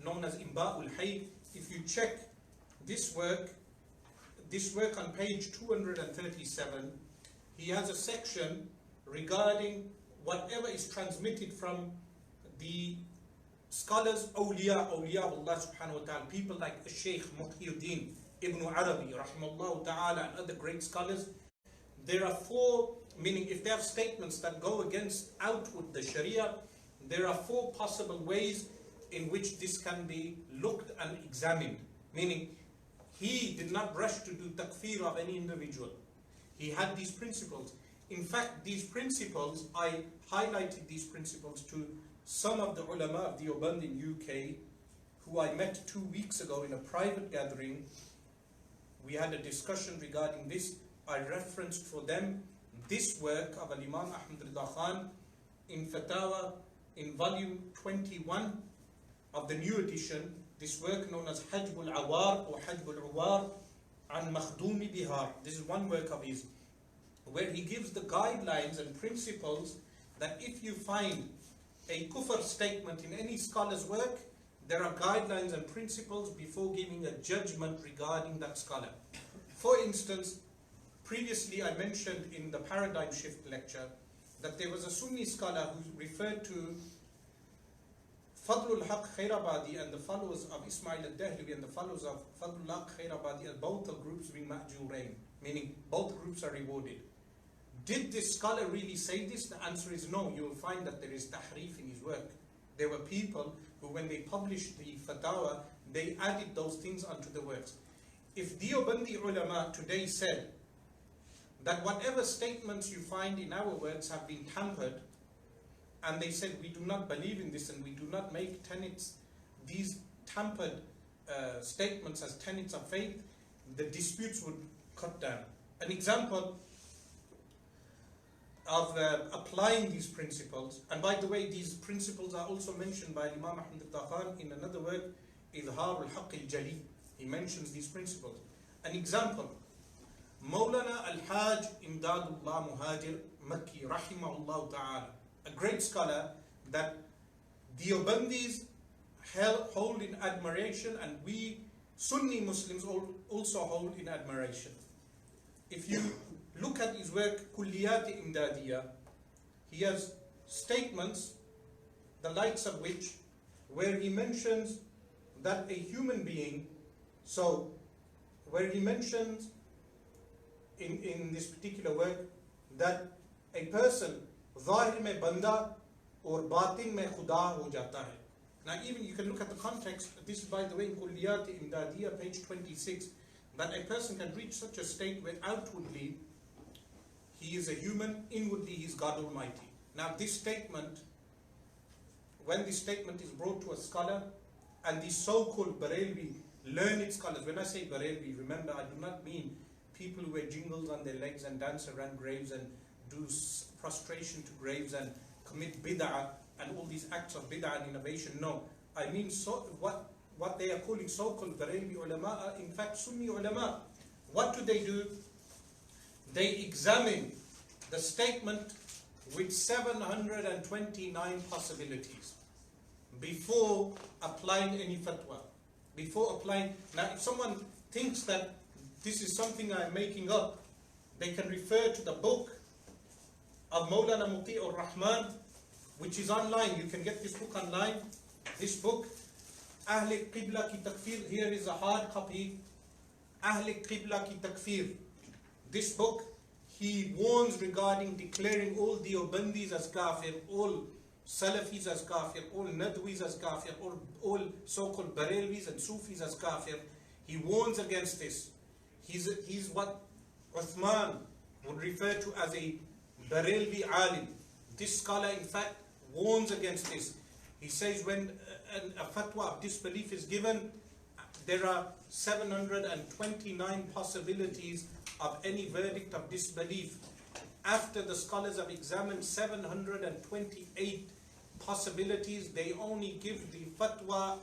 known as Imba'ul Hayy. If you check this work on page 237, he has a section regarding whatever is transmitted from the scholars, awliya of Allah subhanahu wa ta'ala, people like Shaykh Muhyiddin Ibn Arabi, rahimahullah ta'ala, and other great scholars. There are 4, meaning if they have statements that go against outward the Sharia, there are 4 possible ways in which this can be looked and examined. Meaning, he did not rush to do takfir of any individual. He had these principles. In fact, these principles, I highlighted these principles to some of the ulama of Deoband in UK, who I met 2 weeks ago in a private gathering. We had a discussion regarding this. I referenced for them this work of Imam Ahmad Rida Khan in Fatawa in volume 21 of the new edition, this work known as Hajb al-Awar or Hajb al-Awar an Makhdumi Bihar. This is one work of his, where he gives the guidelines and principles that if you find a kufr statement in any scholar's work, there are guidelines and principles before giving a judgment regarding that scholar. For instance, previously I mentioned in the paradigm shift lecture that there was a Sunni scholar who referred to Fadlul Haq Khairabadi and the followers of Ismail al-Dahlawi and the followers of Fadlul Haq Khairabadi, and both the groups being ma'jurain, meaning both groups are rewarded. Did this scholar really say this? The answer is no. You will find that there is tahrif in his work. There were people who, when they published the fatwa, they added those things onto the works. If Deobandi ulama today said that whatever statements you find in our works have been tampered, and they said we do not believe in this and we do not make tenets, these tampered statements as tenets of faith, the disputes would cut down. An example of applying these principles, and by the way, these principles are also mentioned by Imam Ahmad al-Takhan in another work, Idhar al-Haqq al-Jali. He mentions these principles. An example, Maulana al-Haj Imdadullah Muhajir Makki rahimahullah ta'ala, a great scholar that Deobandis hold in admiration, and we Sunni Muslims also hold in admiration. If you look at his work, Kulliyat Imdadiyah, he has statements, the likes of which, where he mentions that a human being, so where he mentions in this particular work that a person zahir mein banda or batin mein khuda ho jata hai. Now even you can look at the context, this is by the way in Kulliyat Imdadiyah page 26, that a person can reach such a state where outwardly he is a human, inwardly he is God Almighty. Now this statement, when this statement is brought to a scholar, and these so-called Barelvi learned scholars, when I say Barelvi, remember I do not mean people who wear jingles on their legs and dance around graves and do prostration to graves and commit bid'ah and all these acts of bid'ah and innovation. No, I mean what they are calling so-called Barelvi ulama are in fact Sunni ulama. What do? They examine the statement with 729 possibilities before applying any fatwa. Before applying, now if someone thinks that this is something I'm making up, they can refer to the book of Maulana Muti al-Rahman, which is online. You can get this book online. This book, Ahl Qibla ki Takfir, here is a hard copy. Ahl Qibla ki Takfir. This book, he warns regarding declaring all Deobandis as kafir, all Salafis as kafir, all Nadwis as kafir, all so-called Barelvis and Sufis as kafir. He warns against this. He's what Uthman would refer to as a Barelvi alim. This scholar in fact warns against this. He says when a fatwa of disbelief is given, there are 729 possibilities of any verdict of disbelief. After the scholars have examined 728 possibilities, they only give the fatwa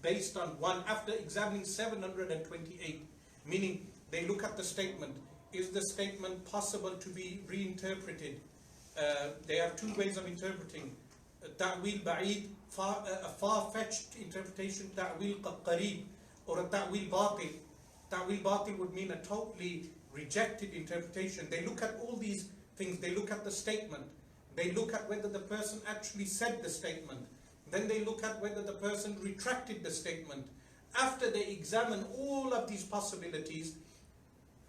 based on one. After examining 728, meaning they look at the statement. Is the statement possible to be reinterpreted? There are two ways of interpreting. Ta'wil ba'id, a far-fetched interpretation, ta'wil qarib, or a ta'wil batil. Ta'wil batil would mean a totally rejected interpretation. They look at all these things. They look at the statement. They look at whether the person actually said the statement. Then they look at whether the person retracted the statement. After they examine all of these possibilities,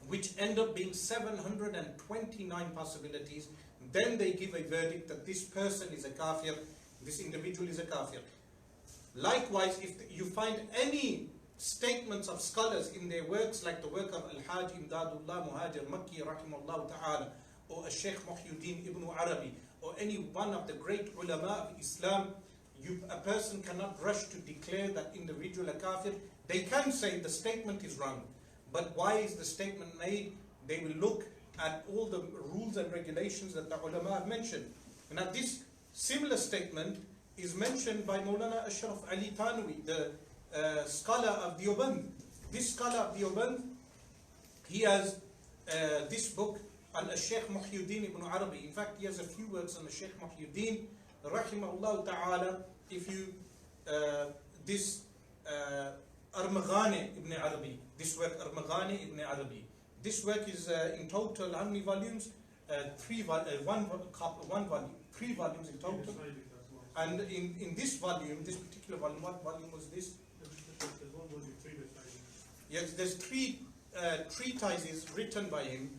which end up being 729 possibilities, then they give a verdict that this person is a kafir, this individual is a kafir. Likewise, if you find any statements of scholars in their works, like the work of Al-Haj Imdadullah Muhajir Makki rahimahullah ta'ala, or Shaykh Muhyiddin ibn Arabi, or any one of the great ulama of Islam, a person cannot rush to declare that individual a kafir. They can say the statement is wrong, but why is the statement made? They will look at all the rules and regulations that the ulama have mentioned. Now this similar statement is mentioned by Maulana Ashraf Ali Tanwi, the scholar of Deoband. This scholar of Deoband, he has this book on Shaykh Muhyiddin ibn Arabi. In fact, he has a few works on Shaykh Muhyiddin rahimahullah ta'ala. If you this Armaghani ibn Arabi, this work Armaghani ibn Arabi, this work is in total how many volumes? One volume, 3 volumes in total. And in this volume, this particular volume, what volume was this? Yes, there's 3 treatises written by him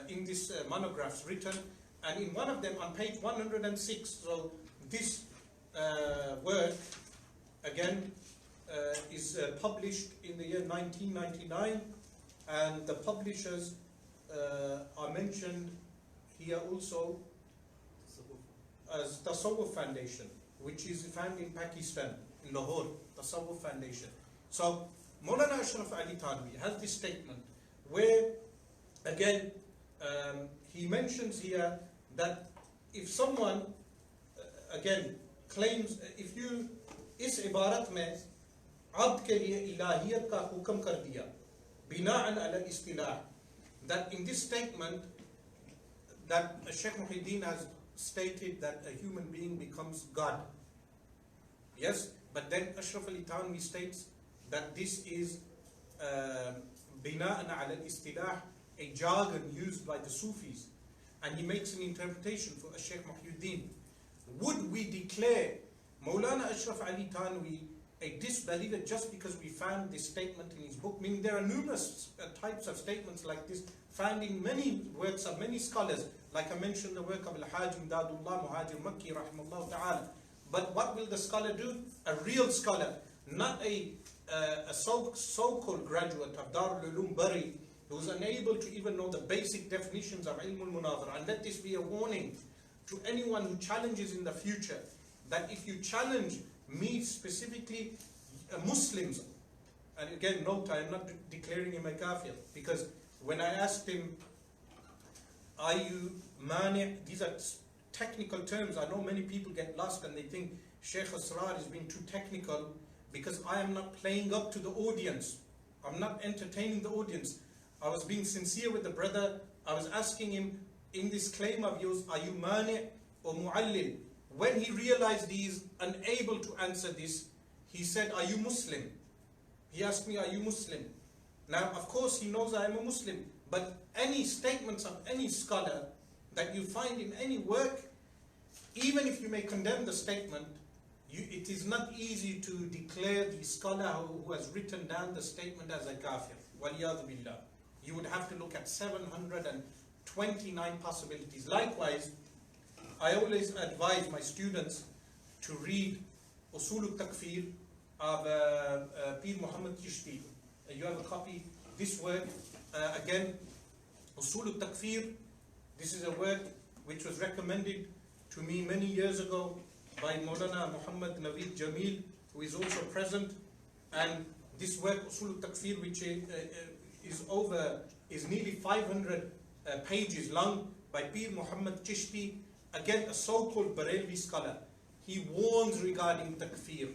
in this monographs written, and in one of them on page 106. So this work again is published in the year 1999, and the publishers are mentioned here also as Tasawwuf Foundation, which is found in Pakistan, in Lahore, Tasawwuf Foundation. So Maulana Ashraf Ali Thanwi has this statement where, again, he mentions here that if someone, again, claims, if you, is ibarat mein, abd ke liye ilahiyat ka hukam kar diya, bina'an ala istilah, that in this statement, that Shaykh Muhyiddin has stated that a human being becomes God. Yes, but then Ashraf Ali Thanwi states that this is bina'an ala istilah, a jargon used by the Sufis, and he makes an interpretation for Shaykh Muhyiddin. Would we declare Maulana Ashraf Ali Thanwi a disbeliever just because we found this statement in his book? Meaning there are numerous types of statements like this found in many works of many scholars. Like I mentioned, the work of Al-Hajj Imdadullah Muhajir Makki rahimahullah ta'ala. But what will the scholar do? A real scholar, not a so-called graduate of Darul Ulum Bari, who is unable to even know the basic definitions of Ilm al-Munadhara. And let this be a warning to anyone who challenges in the future, that if you challenge me specifically, Muslims, and again note, I am not declaring him a kafir, because when I asked him, are you mani', these are technical terms. I know many people get lost and they think Shaykh Asrar is being too technical, because I am not playing up to the audience. I'm not entertaining the audience. I was being sincere with the brother. I was asking him, in this claim of yours, are you mani' or mu'allil? When he realized he is unable to answer this, he said, are you Muslim? He asked me, are you Muslim? Now, of course, he knows I am a Muslim, but any statements of any scholar that you find in any work, even if you may condemn the statement, it is not easy to declare the scholar who has written down the statement as a kafir. Waliyadu billah. You would have to look at 729 possibilities. Likewise, I always advise my students to read Usul-e-Takfir of Pir Muhammad Chishti. You have a copy. This work, again, Usul-e-Takfir, this is a work which was recommended to me many years ago by Maulana Muhammad Naveed Jamil, who is also present. And this work, Usul-e-Takfir, which is nearly 500 pages long, by Pir Muhammad Chishti, again a so-called Barelvi scholar. He warns regarding takfir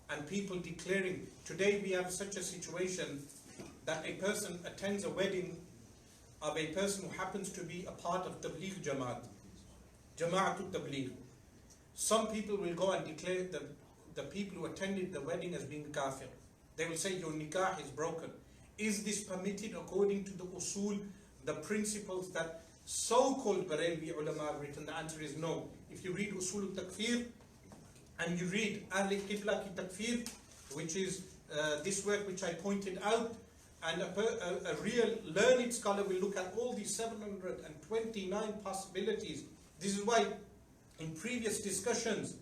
and people declaring. Today we have such a situation that a person attends a wedding of a person who happens to be a part of Tabligh Jamaat, Jama'atul Tabligh. Some people will go and declare the people who attended the wedding as being kafir. They will say your nikah is broken. Is this permitted according to the usul, the principles that so-called Barelvi ulama have written? The answer is no. If you read Usul al-Takfir and you read Ahl-Qibla ki Takfir, which is this work which I pointed out, and a real learned scholar will look at all these 729 possibilities. This is why in previous discussions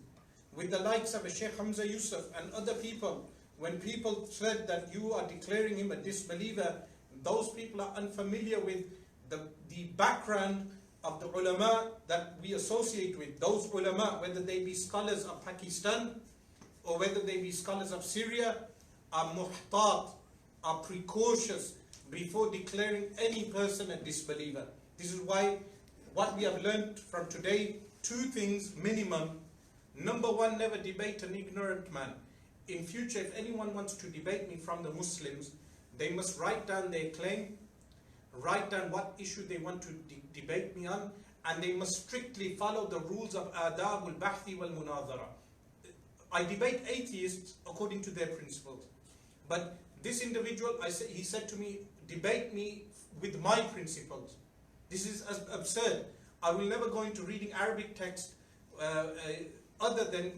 with the likes of Shaykh Hamza Yusuf and other people, when people said that you are declaring him a disbeliever, those people are unfamiliar with the background of the ulama that we associate with. Those ulama, whether they be scholars of Pakistan or whether they be scholars of Syria, are muhtat, are precautious before declaring any person a disbeliever. This is why what we have learned from today, two things minimum. Number one, never debate an ignorant man. In future, if anyone wants to debate me from the Muslims, they must write down their claim, write down what issue they want to debate me on, and they must strictly follow the rules of adab al-bahthi wal-munadhara. I debate atheists according to their principles. But this individual, he said to me, debate me with my principles. This is absurd. I will never go into reading Arabic text other than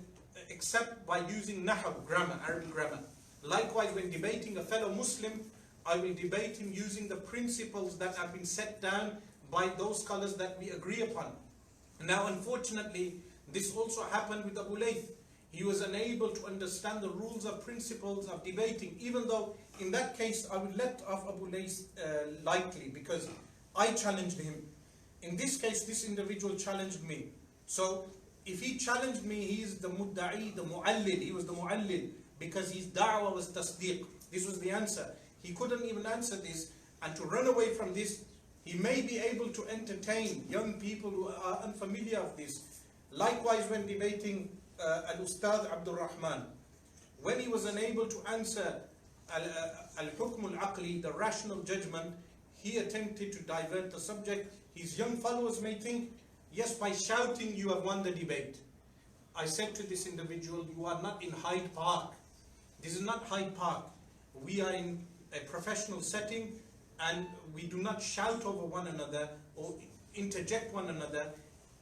except by using nahw, grammar, Arabic grammar. Likewise, when debating a fellow Muslim, I will debate him using the principles that have been set down by those scholars that we agree upon. Now, unfortunately, this also happened with Abu Layth. He was unable to understand the rules of principles of debating, even though in that case I would let off Abu Layth lightly, because I challenged him. In this case, this individual challenged me. So if he challenged me, he is the mudda'i, the mu'allil. He was the mu'allil because his da'wah was tasdeeq. This was the answer. He couldn't even answer this, and to run away from this, he may be able to entertain young people who are unfamiliar of this. Likewise, when debating Al-Ustad Abdul Rahman, when he was unable to answer Al-Hukm Al-Aqli, the rational judgment, he attempted to divert the subject. His young followers may think, yes, by shouting you have won the debate. I said to this individual, you are not in Hyde Park. This is not Hyde Park. We are in a professional setting, and we do not shout over one another or interject one another.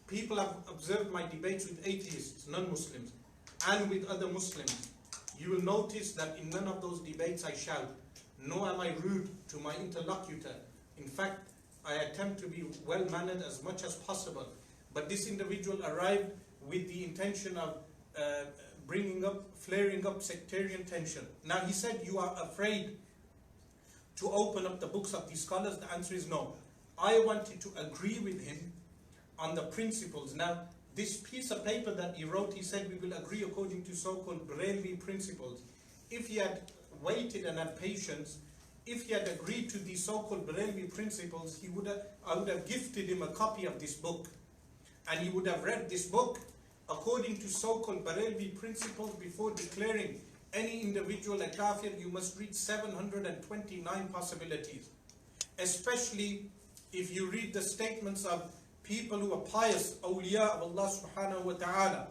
People have observed my debates with atheists, non-Muslims, and with other Muslims. You will notice that in none of those debates I shout, nor am I rude to my interlocutor. In fact, I attempt to be well-mannered as much as possible. But this individual arrived with the intention of flaring up sectarian tension. Now he said, you are afraid to open up the books of these scholars. The answer is no. I wanted to agree with him on the principles. Now, this piece of paper that he wrote, he said we will agree according to so-called Barelvi principles. If he had waited and had patience, if he had agreed to these so-called Barelvi principles, I would have gifted him a copy of this book. And he would have read this book according to so-called Barelvi principles. Before declaring any individual a kafir, you must read 729 possibilities. Especially if you read the statements of people who are pious, awliya of Allah subhanahu wa ta'ala,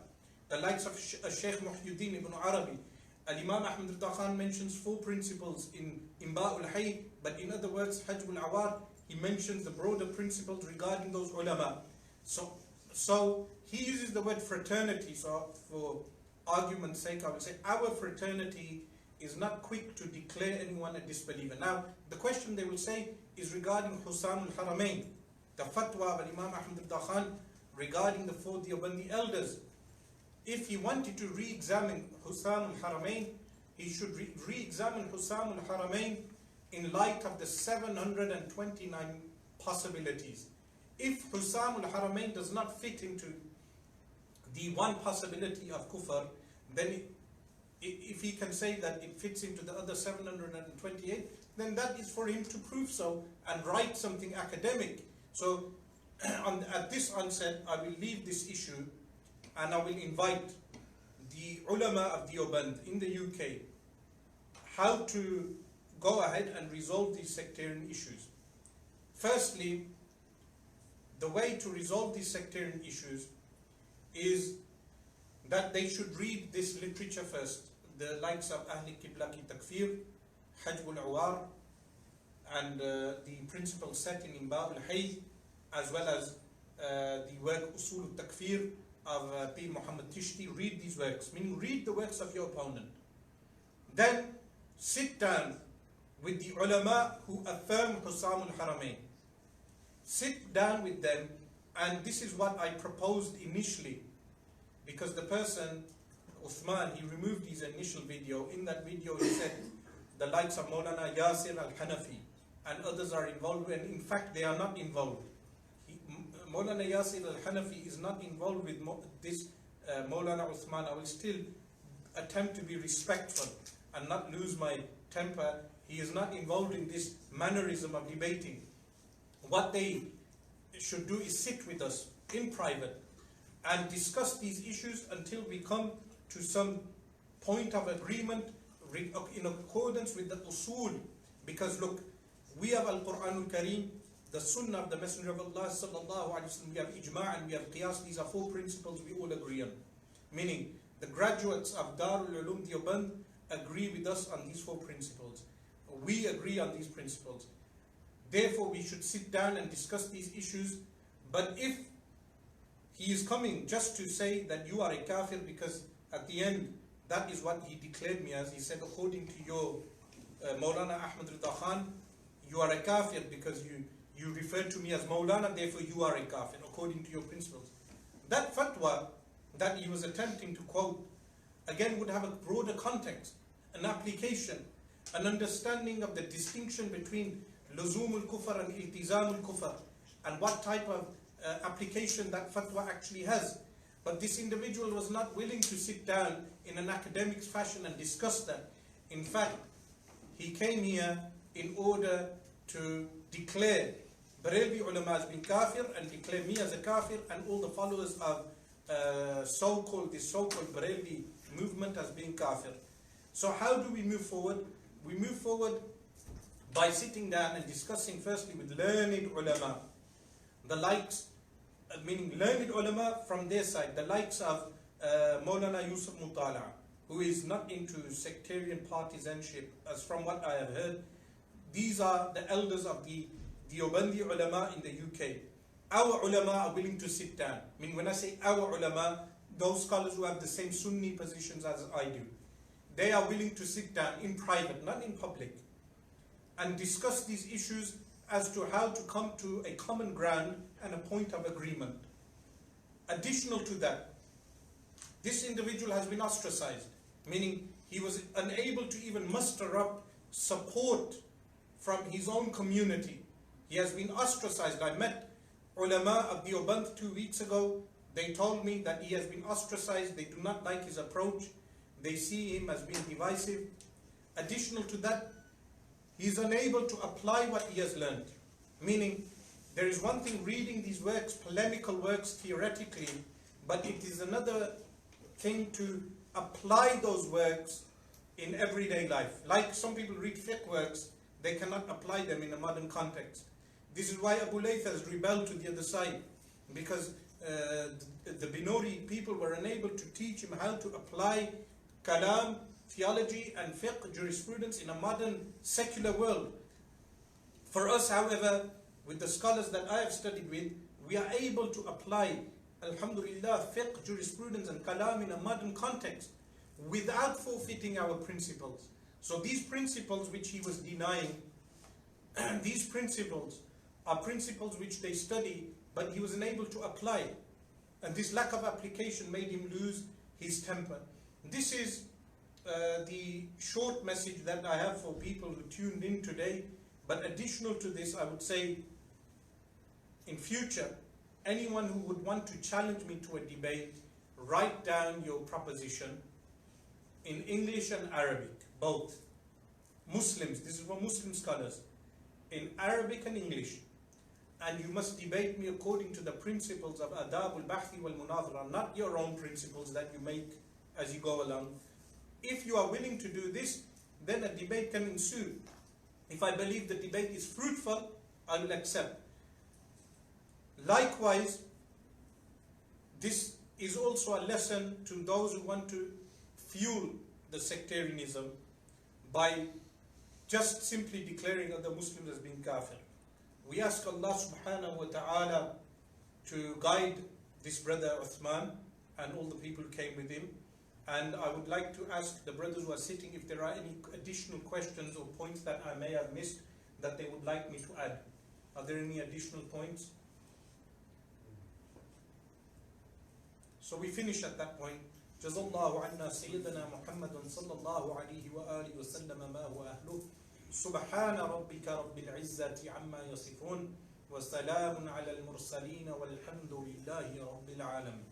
the likes of Shaykh Muhyiddin ibn Arabi. Al-Imam Ahmad Rida Khan mentions 4 principles in Imba'ul Hayy, but in other words, Hajbul Awad, he mentions the broader principles regarding those ulama. So he uses the word fraternity. So for argument's sake, I would say our fraternity is not quick to declare anyone a disbeliever. Now, the question they will say is regarding Husam al-Haramain, the fatwa of Imam Ahmad Rida Khan regarding the 4 Deobandi elders. If he wanted to re-examine Husam al-Haramain, he should re-examine Husam al-Haramain in light of the 729 possibilities. If Husam al-Haramain does not fit into the one possibility of kufr, then if he can say that it fits into the other 728, then that is for him to prove so and write something academic. So at this onset, I will leave this issue and I will invite the ulama of Deoband in the UK how to go ahead and resolve these sectarian issues. Firstly, the way to resolve these sectarian issues is that they should read this literature first, the likes of Ahli Qibla Ki Takfir, Hajbul Awar, and the principles set in Imba'ul Hayy, as well as the work Usul al-Takfir of P. Muhammad Tishti. Read these works, meaning read the works of your opponent. Then sit down with the ulama who affirm Husam al-Haramain. Sit down with them, and this is what I proposed initially, because the person, Uthman, he removed his initial video. In that video he said the likes of Maulana Yasir al-Hanafi and others are involved, and in fact they are not involved. Maulana Yasir al-Hanafi is not involved with this Maulana Uthman. I will still attempt to be respectful and not lose my temper. He is not involved in this mannerism of debating. What they should do is sit with us in private and discuss these issues until we come to some point of agreement in accordance with the usul. Because look, we have Al-Quran Al-Kareem, the Sunnah of the Messenger of Allah sallallahu alaihi wasallam, we have Ijma' and we have Qiyas. These are 4 principles we all agree on. Meaning, the graduates of Darul Ulum Deoband agree with us on these 4 principles. We agree on these principles. Therefore, we should sit down and discuss these issues. But if he is coming just to say that you are a kafir, because at the end, that is what he declared me as. He said, according to your Maulana Ahmad Rida Khan, you are a kafir because you refer to me as Maulana, therefore you are a kafir, according to your principles. That fatwa that he was attempting to quote, again, would have a broader context, an application, an understanding of the distinction between luzum al-kufr and iltizam al-kufr, and what type of application that fatwa actually has. But this individual was not willing to sit down in an academic fashion and discuss that. In fact, he came here in order to declare Barelvi ulama as being kafir and declare me as a kafir and all the followers of this so-called Barelvi movement as being kafir. So how do we move forward? We move forward by sitting down and discussing firstly with learned ulama, the likes, meaning learned ulama from their side, the likes of Maulana Yusuf Mutala, who is not into sectarian partisanship, as from what I have heard. These are the elders of the Deobandi ulama in the UK. Our ulama are willing to sit down. I mean, when I say our ulama, those scholars who have the same Sunni positions as I do, they are willing to sit down in private, not in public, and discuss these issues as to how to come to a common ground and a point of agreement. Additional to that, this individual has been ostracized, meaning he was unable to even muster up support from his own community. He has been ostracized. I met ulama of Deoband 2 weeks ago. They told me that he has been ostracized. They do not like his approach. They see him as being divisive. Additional to that, he is unable to apply what he has learned. Meaning, there is one thing reading these works, polemical works theoretically, but it is another thing to apply those works in everyday life. Like some people read fiqh works, they cannot apply them in a modern context. This is why Abu Layth has rebelled to the other side, because the Binori people were unable to teach him how to apply kalam, theology and fiqh, jurisprudence in a modern secular world. For us, however, with the scholars that I have studied with, we are able to apply, alhamdulillah, fiqh, jurisprudence and kalam in a modern context without forfeiting our principles. So these principles which he was denying, these principles are principles which they study, but he was unable to apply. And this lack of application made him lose his temper. This is the short message that I have for people who tuned in today. But additional to this, I would say, in future, anyone who would want to challenge me to a debate, write down your proposition in English and Arabic, both. Muslims, this is for Muslim scholars, in Arabic and English. And you must debate me according to the principles of adab al-bahthi wal-munadhara, not your own principles that you make as you go along. If you are willing to do this, then a debate can ensue. If I believe the debate is fruitful, I will accept. Likewise, this is also a lesson to those who want to fuel the sectarianism by just simply declaring other Muslims as being kafir. We ask Allah subhanahu wa ta'ala to guide this brother Uthman and all the people who came with him. And I would like to ask the brothers who are sitting if there are any additional questions or points that I may have missed that they would like me to add. Are there any additional points? So we finish at that point. Jazallahu anna Sayyidina Muhammadun sallallahu alayhi wa alihi wa sallam ma huwa ahluh. Subhana rabbika rabbil izzati amma yasifun. Wa salamun ala al-mursaleen walhamdulillahi rabbil alamin.